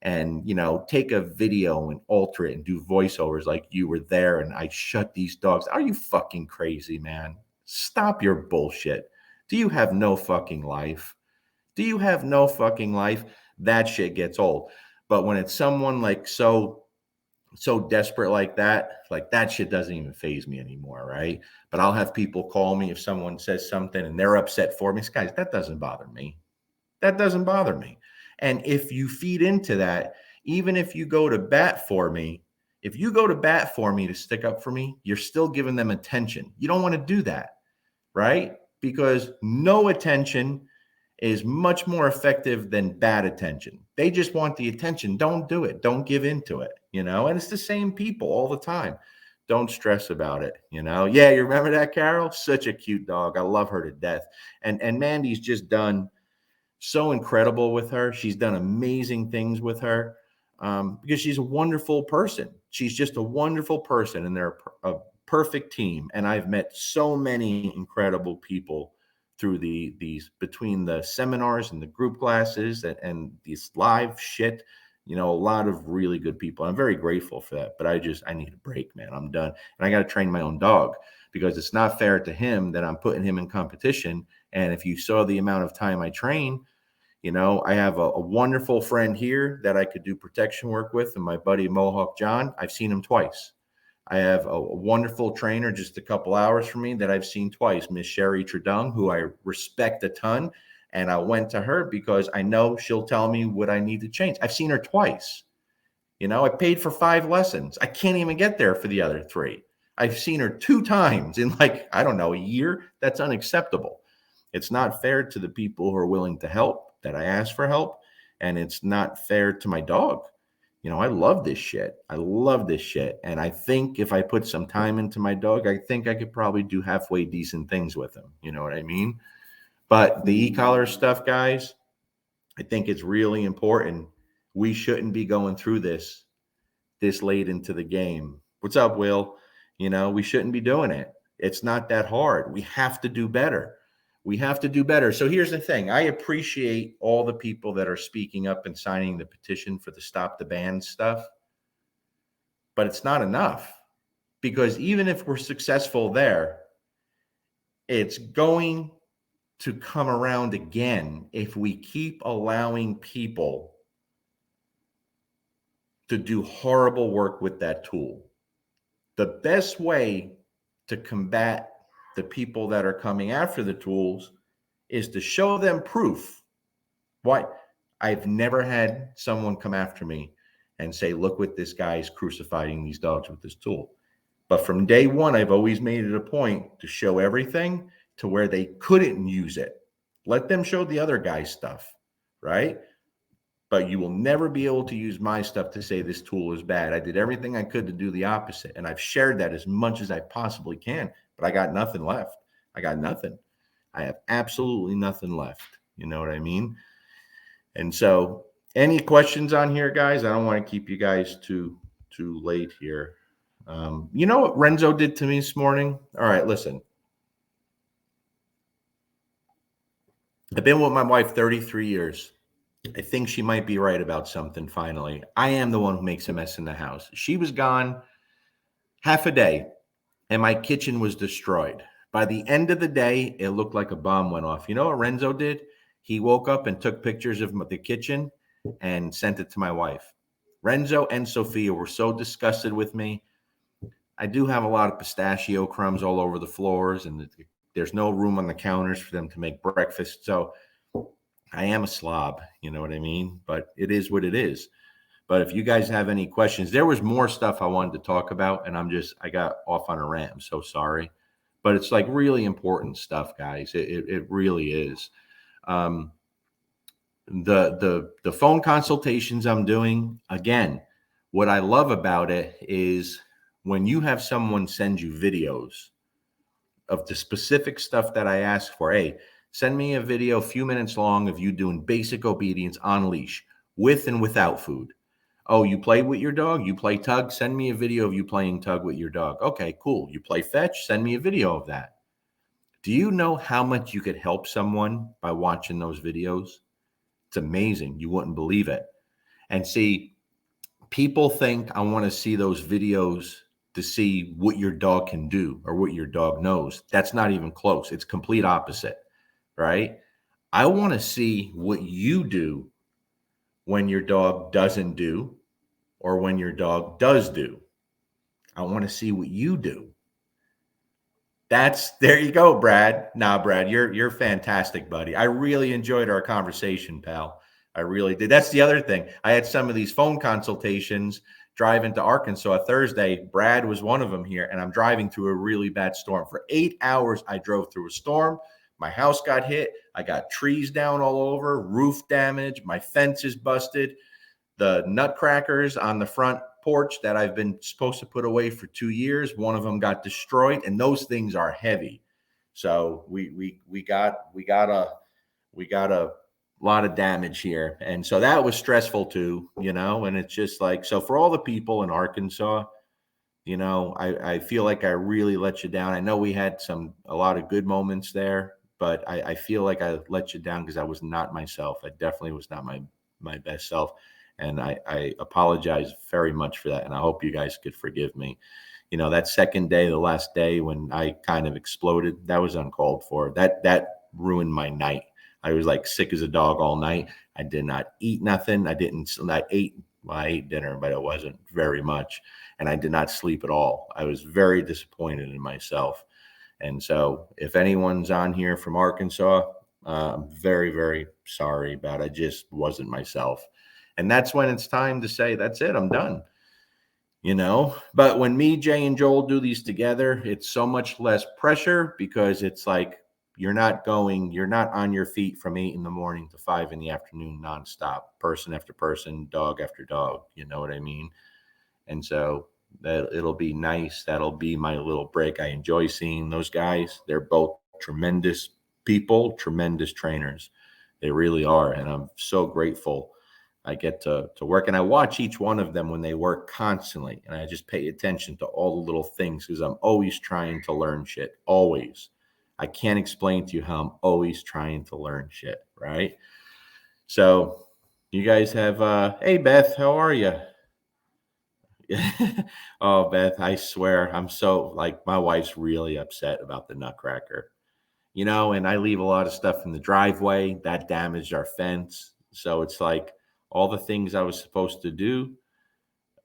and, take a video and alter it and do voiceovers like you were there and I shut these dogs, are you fucking crazy, man? Stop your bullshit. Do you have no fucking life? Do you have no fucking life? That shit gets old. But when it's someone like so desperate like that shit doesn't even phase me anymore, right? But I'll have people call me if someone says something and they're upset for me. Guys, that doesn't bother me. That doesn't bother me. And if you feed into that, even if you go to bat for me, if you go to bat for me to stick up for me, you're still giving them attention. You don't want to do that, right? Because no attention is much more effective than bad attention. They just want the attention. Don't do it. Don't give into it, And it's the same people all the time. Don't stress about it. Yeah, you remember that, Carol? Such a cute dog. I love her to death. And Mandy's just done so incredible with her. She's done amazing things with her because she's a wonderful person. She's just a wonderful person, and they're a perfect team. And I've met so many incredible people through these between the seminars and the group classes and these live shit. A lot of really good people. I'm very grateful for that. But I need a break, man. I'm done, and I got to train my own dog because it's not fair to him that I'm putting him in competition. And if you saw the amount of time I train, I have a wonderful friend here that I could do protection work with, and my buddy Mohawk John. I've seen him twice. I have a wonderful trainer just a couple hours from me that I've seen twice, Miss Sherry Tredung, who I respect a ton. And I went to her because I know she'll tell me what I need to change. I've seen her twice. I paid for 5 lessons. I can't even get there for the other 3. I've seen her 2 times in I don't know, a year. That's unacceptable. It's not fair to the people who are willing to help that I ask for help. And it's not fair to my dog. I love this shit. I love this shit. And I think if I put some time into my dog, I think I could probably do halfway decent things with him. You know what I mean? But the e-collar stuff, guys, I think it's really important. We shouldn't be going through this late into the game. What's up, Will? We shouldn't be doing it. It's not that hard. We have to do better. We have to do better. So here's the thing. I appreciate all the people that are speaking up and signing the petition for the Stop the Ban stuff, but it's not enough because even if we're successful there, it's going to come around again if we keep allowing people to do horrible work with that tool. The best way to combat the people that are coming after the tools is to show them proof. Why? I've never had someone come after me and say, look what this guy is crucifying these dogs with this tool. But from day one, I've always made it a point to show everything to where they couldn't use it. Let them show the other guy's stuff, right? But you will never be able to use my stuff to say this tool is bad. I did everything I could to do the opposite. And I've shared that as much as I possibly can, but I got nothing left. I got nothing. I have absolutely nothing left. You know what I mean? And so, any questions on here, guys? I don't want to keep you guys too late here. You know what Renzo did to me this morning? All right, listen. I've been with my wife 33 years. I think she might be right about something finally. I am the one who makes a mess in the house. She was gone half a day and my kitchen was destroyed. By the end of the day, it looked like a bomb went off. You know what Renzo did? He woke up and took pictures of the kitchen and sent it to my wife. Renzo and Sophia were so disgusted with me. I do have a lot of pistachio crumbs all over the floors, and there's no room on the counters for them to make breakfast. So I am a slob, you know what I mean? But it is what it is. But if you guys have any questions, there was more stuff I wanted to talk about, and I got off on a rant. I'm so sorry. But it's like really important stuff, guys. It really is. The phone consultations I'm doing, again, what I love about it is when you have someone send you videos of the specific stuff that I ask for. Hey, send me a video a few minutes long of you doing basic obedience on leash with and without food. Oh, you play with your dog? You play tug? Send me a video of you playing tug with your dog. Okay, cool. You play fetch? Send me a video of that. Do you know how much you could help someone by watching those videos? It's amazing. You wouldn't believe it. And see, people think I want to see those videos to see what your dog can do or what your dog knows. That's not even close. It's complete opposite, right? I want to see what you do when your dog doesn't do or when your dog does do. I want to see what you do. There you go, Brad. Nah, Brad, you're fantastic, buddy. I really enjoyed our conversation, pal. I really did. That's the other thing. I had some of these phone consultations driving to Arkansas Thursday. Brad was one of them here, and I'm driving through a really bad storm. For 8 hours, I drove through a storm. My house got hit. I got trees down all over, roof damage. My fence is busted. The nutcrackers on the front porch that I've been supposed to put away for 2 years, one of them got destroyed, and those things are heavy. So we got a lot of damage here, and so that was stressful too, you know. And it's just like, so for all the people in Arkansas, you know, I feel like I really let you down. I know we had a lot of good moments there, but I feel like I let you down because I was not myself. I definitely was not my best self. And I apologize very much for that. And I hope you guys could forgive me. You know, that second day, the last day when I kind of exploded, that was uncalled for. That ruined my night. I was like sick as a dog all night. I did not eat nothing. I ate dinner, but it wasn't very much. And I did not sleep at all. I was very disappointed in myself. And so if anyone's on here from Arkansas, I'm very, very sorry about it. I just wasn't myself. And that's when it's time to say, that's it, I'm done. You know, but when me, Jay, and Joel do these together, it's so much less pressure because it's like you're not on your feet from 8 in the morning to 5 in the afternoon nonstop, person after person, dog after dog. You know what I mean? And so that it'll be nice. That'll be my little break. I enjoy seeing those guys. They're both tremendous people, tremendous trainers. They really are. And I'm so grateful I get to work, and I watch each one of them when they work constantly. And I just pay attention to all the little things because I'm always trying to learn shit. Always. I can't explain to you how I'm always trying to learn shit. Right. So you guys have, hey, Beth, how are you? Oh, Beth, I swear I'm so like my wife's really upset about the nutcracker, you know, and I leave a lot of stuff in the driveway that damaged our fence. So it's like, all the things I was supposed to do.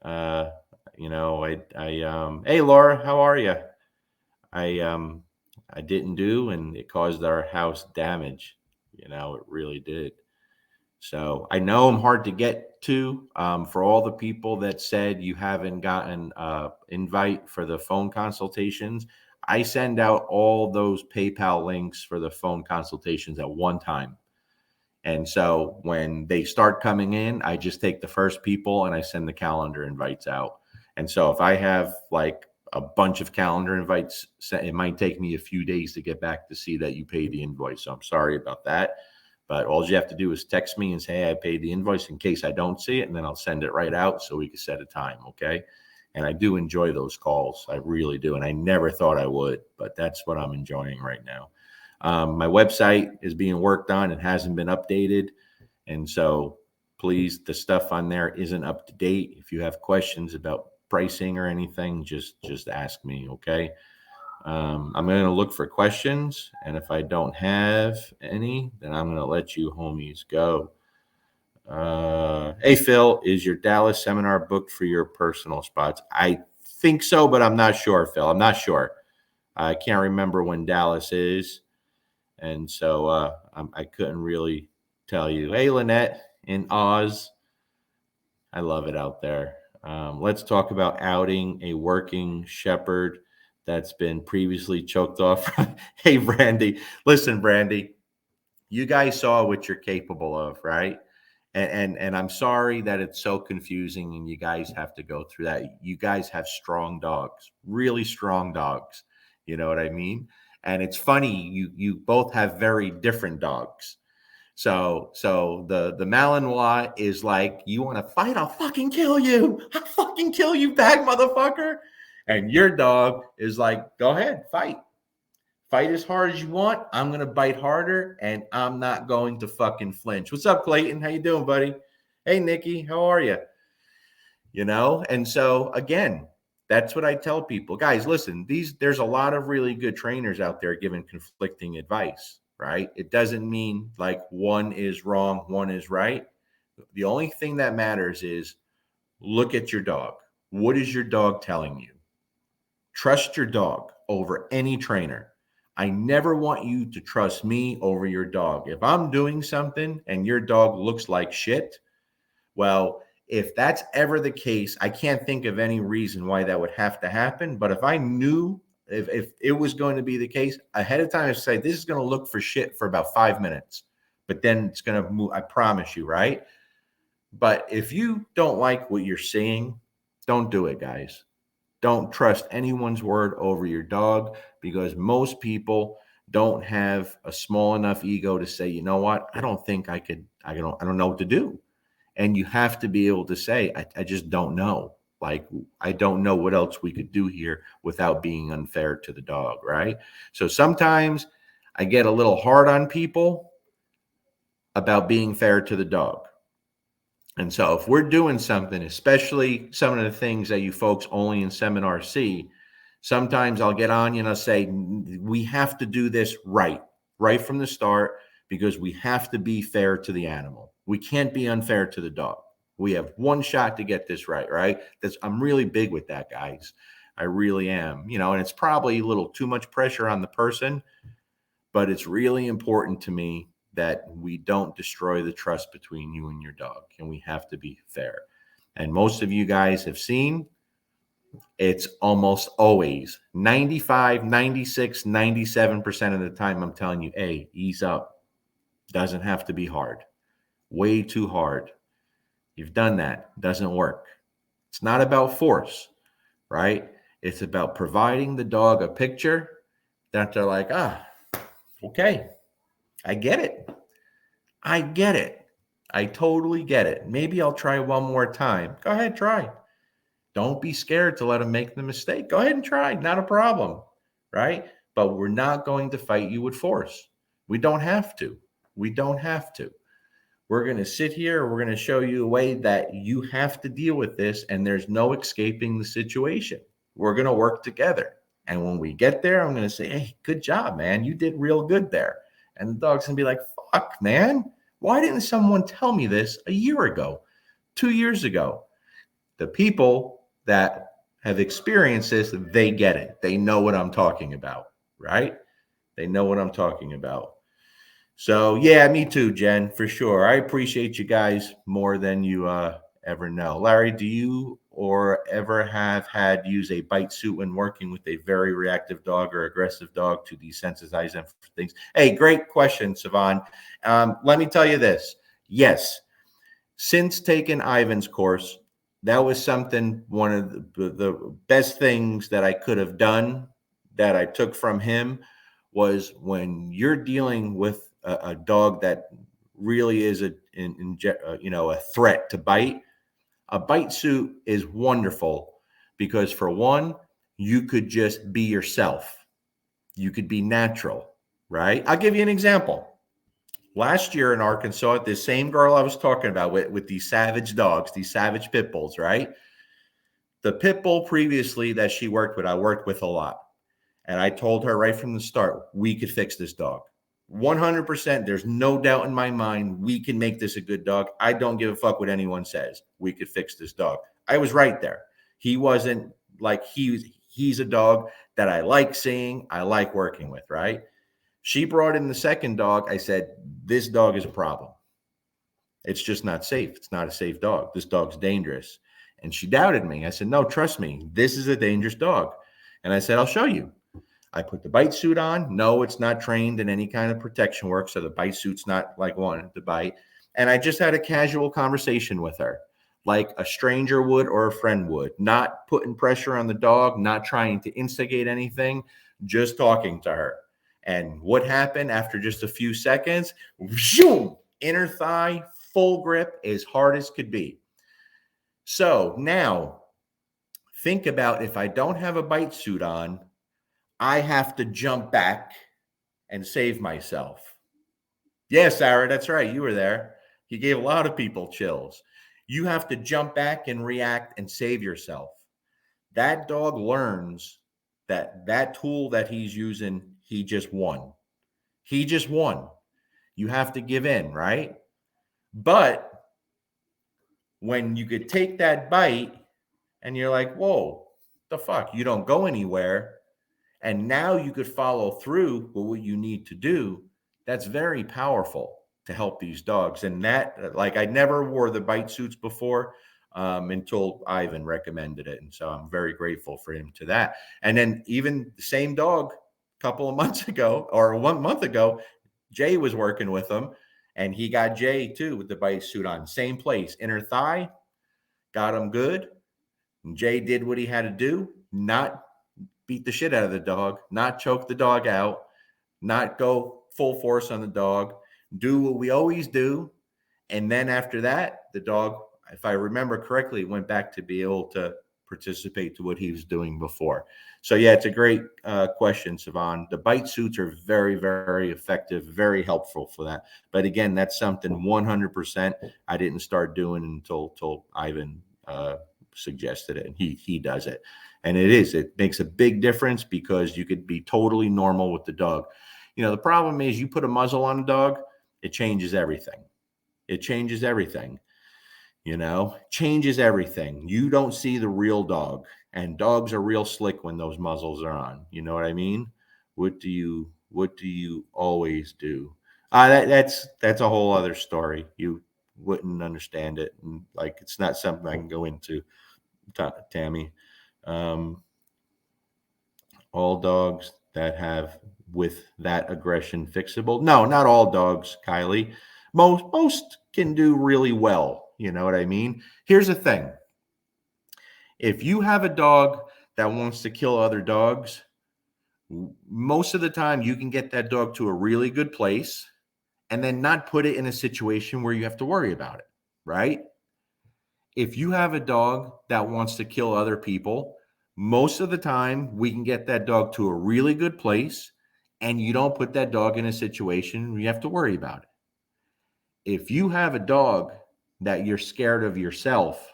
You know, hey, Laura, how are you? I I didn't do, and it caused our house damage. It really did. So I know I'm hard to get to. For all the people that said you haven't gotten invite for the phone consultations, I send out all those PayPal links for the phone consultations at one time. And so when they start coming in, I just take the first people and I send the calendar invites out. And so if I have like a bunch of calendar invites, it might take me a few days to get back to see that you paid the invoice. So I'm sorry about that. But all you have to do is text me and say, hey, I paid the invoice in case I don't see it. And then I'll send it right out so we can set a time. Okay. And I do enjoy those calls. I really do. And I never thought I would, but that's what I'm enjoying right now. My website is being worked on. It hasn't been updated. And so please, the stuff on there isn't up to date. If you have questions about pricing or anything, just ask me. Okay. I'm going to look for questions. And if I don't have any, then I'm going to let you homies go. Hey, Phil, is your Dallas seminar booked for your personal spots? I think so, but I'm not sure, Phil. I'm not sure. I can't remember when Dallas is. And so I couldn't really tell you. Hey, Lynette in Oz. I love it out there. Let's talk about outing a working shepherd that's been previously choked off. Hey, Brandy. Listen, Brandy, you guys saw what you're capable of, right? And I'm sorry that it's so confusing and you guys have to go through that. You guys have strong dogs, really strong dogs. You know what I mean? And it's funny, you both have very different dogs. So the Malinois is like, you want to fight? I'll fucking kill you. I'll fucking kill you, bad motherfucker. And your dog is like, go ahead, fight. Fight as hard as you want. I'm going to bite harder, and I'm not going to fucking flinch. What's up, Clayton? How you doing, buddy? Hey, Nikki, how are you? And so again, that's what I tell people. Guys, listen, there's a lot of really good trainers out there giving conflicting advice, right? It doesn't mean like one is wrong, one is right. The only thing that matters is look at your dog. What is your dog telling you? Trust your dog over any trainer. I never want you to trust me over your dog. If I'm doing something and your dog looks like shit, well, if that's ever the case, I can't think of any reason why that would have to happen. But if I knew if it was going to be the case ahead of time, I'd say this is going to look for shit for about 5 minutes, but then it's going to move. I promise you, right? But if you don't like what you're seeing, don't do it, guys. Don't trust anyone's word over your dog because most people don't have a small enough ego to say, you know what? I don't think I could, I don't know what to do. And you have to be able to say, I just don't know. Like, I don't know what else we could do here without being unfair to the dog, right? So sometimes I get a little hard on people about being fair to the dog. And so if we're doing something, especially some of the things that you folks only in seminars see, sometimes I'll get on you and I'll say, we have to do this right from the start, because we have to be fair to the animal. We can't be unfair to the dog. We have one shot to get this right? I'm really big with that, guys. I really am, and it's probably a little too much pressure on the person, but it's really important to me that we don't destroy the trust between you and your dog, and we have to be fair. And most of you guys have seen it's almost always 95, 96, 97% of the time I'm telling you, hey, ease up. Doesn't have to be hard. Way too hard. You've done that. Doesn't work. It's not about force, right? It's about providing the dog a picture that they're like, okay, I get it. I totally get it. Maybe I'll try one more time. Go ahead, try. Don't be scared to let them make the mistake. Go ahead and try. Not a problem, right? But we're not going to fight you with force. We don't have to. We're going to sit here. We're going to show you a way that you have to deal with this, and there's no escaping the situation. We're going to work together. And when we get there, I'm going to say, hey, good job, man. You did real good there. And the dog's going to be like, fuck, man. Why didn't someone tell me this a year ago, 2 years ago? The people that have experienced this, they get it. They know what I'm talking about, right? They know what I'm talking about. So yeah, me too, Jen, for sure. I appreciate you guys more than you ever know. Larry, do you or ever have had use a bite suit when working with a very reactive dog or aggressive dog to desensitize them for things? Hey, great question, Savan. Let me tell you this. Yes, since taking Ivan's course, that was something one of the best things that I could have done that I took from him was when you're dealing with a dog that really is a threat to bite. A bite suit is wonderful because for one, you could just be yourself. You could be natural, right? I'll give you an example. Last year in Arkansas, this same girl I was talking about with these savage dogs, these savage pit bulls, right? The pit bull previously that she worked with, I worked with a lot. And I told her right from the start, we could fix this dog. 100%. There's no doubt in my mind we can make this a good dog. I don't give a fuck what anyone says. We could fix this dog. I was right there. He wasn't like he's a dog that I like seeing, I like working with, right? She brought in the second dog. I said, this dog is a problem. It's just not safe. It's not a safe dog. This dog's dangerous. And she doubted me. I said, no, trust me. This is a dangerous dog. And I said, I'll show you. I put the bite suit on. No, it's not trained in any kind of protection work. So the bite suit's not like wanting to bite. And I just had a casual conversation with her, like a stranger would or a friend would, not putting pressure on the dog, not trying to instigate anything, just talking to her. And what happened after just a few seconds? Zoom, inner thigh, full grip, as hard as could be. So now think about if I don't have a bite suit on, I have to jump back and save myself. Yeah, Sarah, that's right. You were there. You gave a lot of people chills. You have to jump back and react and save yourself. That dog learns that that tool that he's using, he just won. He just won. You have to give in, right? But when you could take that bite and you're like, whoa, the fuck, you don't go anywhere. And now you could follow through with what you need to do. That's very powerful to help these dogs. And that, like, I never wore the bite suits before until Ivan recommended it. And so I'm very grateful for him to that. And then even the same dog a couple of months ago or 1 month ago, Jay was working with him and he got Jay too with the bite suit on. Same place, inner thigh, got him good. And Jay did what he had to do, not beat the shit out of the dog, not choke the dog out, not go full force on the dog, do what we always do. And then after that, the dog, if I remember correctly, went back to be able to participate to what he was doing before. So yeah, it's a great question, Savan. The bite suits are very, very effective, very helpful for that. But again, that's something 100% I didn't start doing until Ivan suggested it, and he does it. And it makes a big difference because you could be totally normal with the dog. The problem is you put a muzzle on a dog, it changes everything. It changes everything. Changes everything. You don't see the real dog, and dogs are real slick when those muzzles are on. You know what I mean? What do you always do? That's a whole other story. You wouldn't understand it, and like it's not something I can go into, Tammy. All dogs that have with that aggression fixable? No, not all dogs, Kylie. Most can do really well. You know what I mean? Here's the thing. If you have a dog that wants to kill other dogs, most of the time you can get that dog to a really good place and then not put it in a situation where you have to worry about it, right? If you have a dog that wants to kill other people, most of the time we can get that dog to a really good place and you don't put that dog in a situation where you have to worry about it. If you have a dog that you're scared of yourself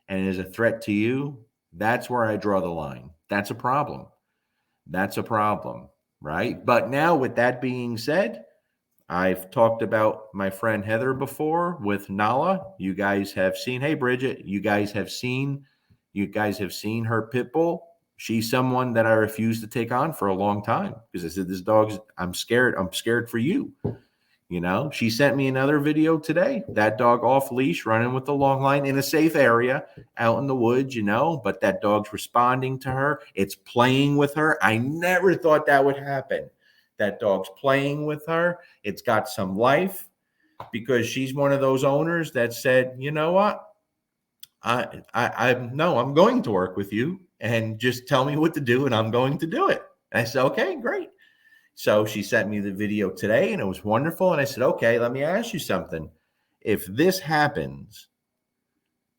and is a threat to you, that's where I draw the line. That's a problem. That's a problem, right? But now, with that being said, I've talked about my friend Heather before with Nala. Hey, Bridget, you guys have seen her pit bull. She's someone that I refused to take on for a long time because I said, this dog's, I'm scared. I'm scared for you. You know, she sent me another video today. That dog off leash, running with the long line in a safe area out in the woods, you know, but that dog's responding to her. It's playing with her. I never thought that would happen. That dog's playing with her. It's got some life because she's one of those owners that said, you know what? I'm going to work with you and just tell me what to do and I'm going to do it. And I said, okay, great. So she sent me the video today and it was wonderful. And I said, okay, let me ask you something. If this happens,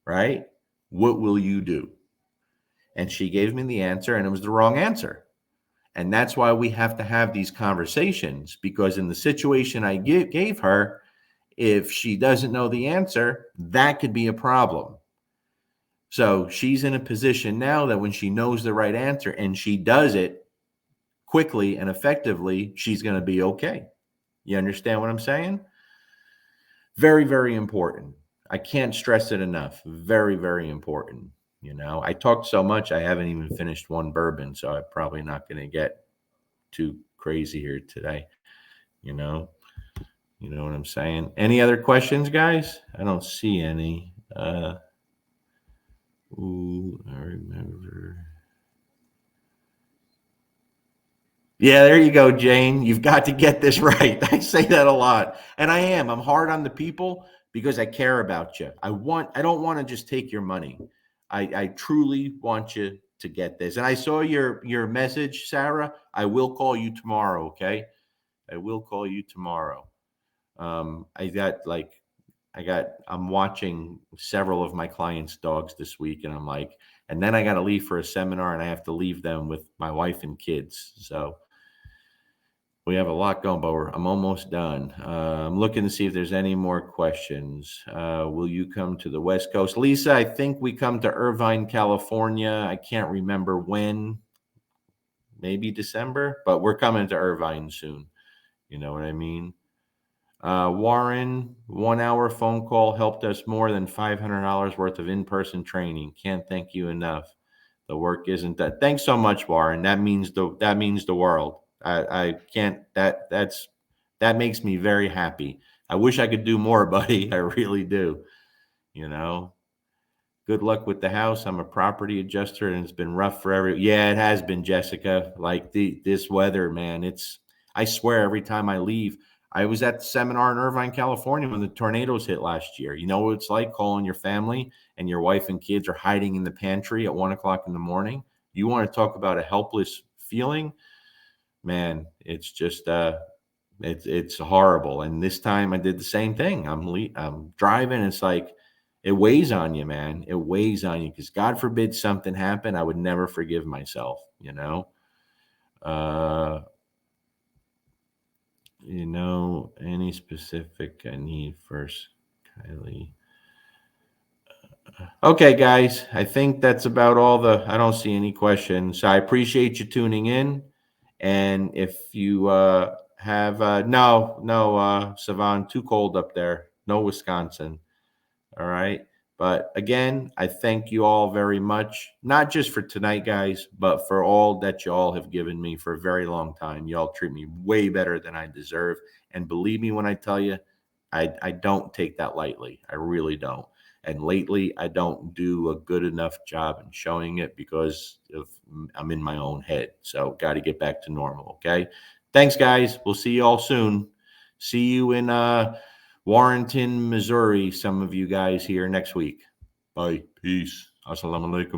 right, what will you do? And she gave me the answer and it was the wrong answer. And that's why we have to have these conversations, because in the situation I gave her, if she doesn't know the answer, that could be a problem. So she's in a position now that when she knows the right answer and she does it quickly and effectively, she's going to be okay. You understand what I'm saying? Very, very important. I can't stress it enough. Very, very important. You know, I talked so much, I haven't even finished one bourbon, so I'm probably not going to get too crazy here today. You know what I'm saying? Any other questions, guys? I don't see any. I remember. Yeah, there you go, Jane. You've got to get this right. I say that a lot. And I am. I'm hard on the people because I care about you. I don't want to just take your money. I truly want you to get this. And I saw your message, Sarah. I will call you tomorrow, okay? I will call you tomorrow. I'm watching several of my clients' dogs this week, and I'm like, and then I got to leave for a seminar and I have to leave them with my wife and kids. So we have a lot going, but I'm almost done. I'm looking to see if there's any more questions. Will you come to the West Coast? Lisa, I think we come to Irvine, California. I can't remember when, maybe December, but we're coming to Irvine soon. You know what I mean? Warren, 1 hour phone call helped us more than $500 worth of in-person training. Can't thank you enough. The work isn't that. Thanks so much, Warren. That means the world. I can't. That makes me very happy. I wish I could do more, buddy. I really do. You know. Good luck with the house. I'm a property adjuster, and it's been rough for Yeah, it has been, Jessica. Like this weather, man. I swear, every time I leave. I was at the seminar in Irvine, California when the tornadoes hit last year. You know what it's like calling your family and your wife and kids are hiding in the pantry at 1:00 in the morning. You want to talk about a helpless feeling? Man, it's just it's horrible. And this time I did the same thing. I'm driving. It's like it weighs on you, man. It weighs on you because God forbid something happened. I would never forgive myself. Any specific I need first, Kylie. Okay, guys, I think that's about all I don't see any questions. I appreciate you tuning in. And if you have, no, Savan, too cold up there. No Wisconsin. All right. But again, I thank you all very much, not just for tonight, guys, but for all that you all have given me for a very long time. Y'all treat me way better than I deserve. And believe me when I tell you, I don't take that lightly. I really don't. And lately, I don't do a good enough job in showing it because I'm in my own head. So got to get back to normal. Okay. Thanks, guys. We'll see you all soon. See you in Warrenton, Missouri. Some of you guys here next week. Bye. Peace. Assalamu alaikum.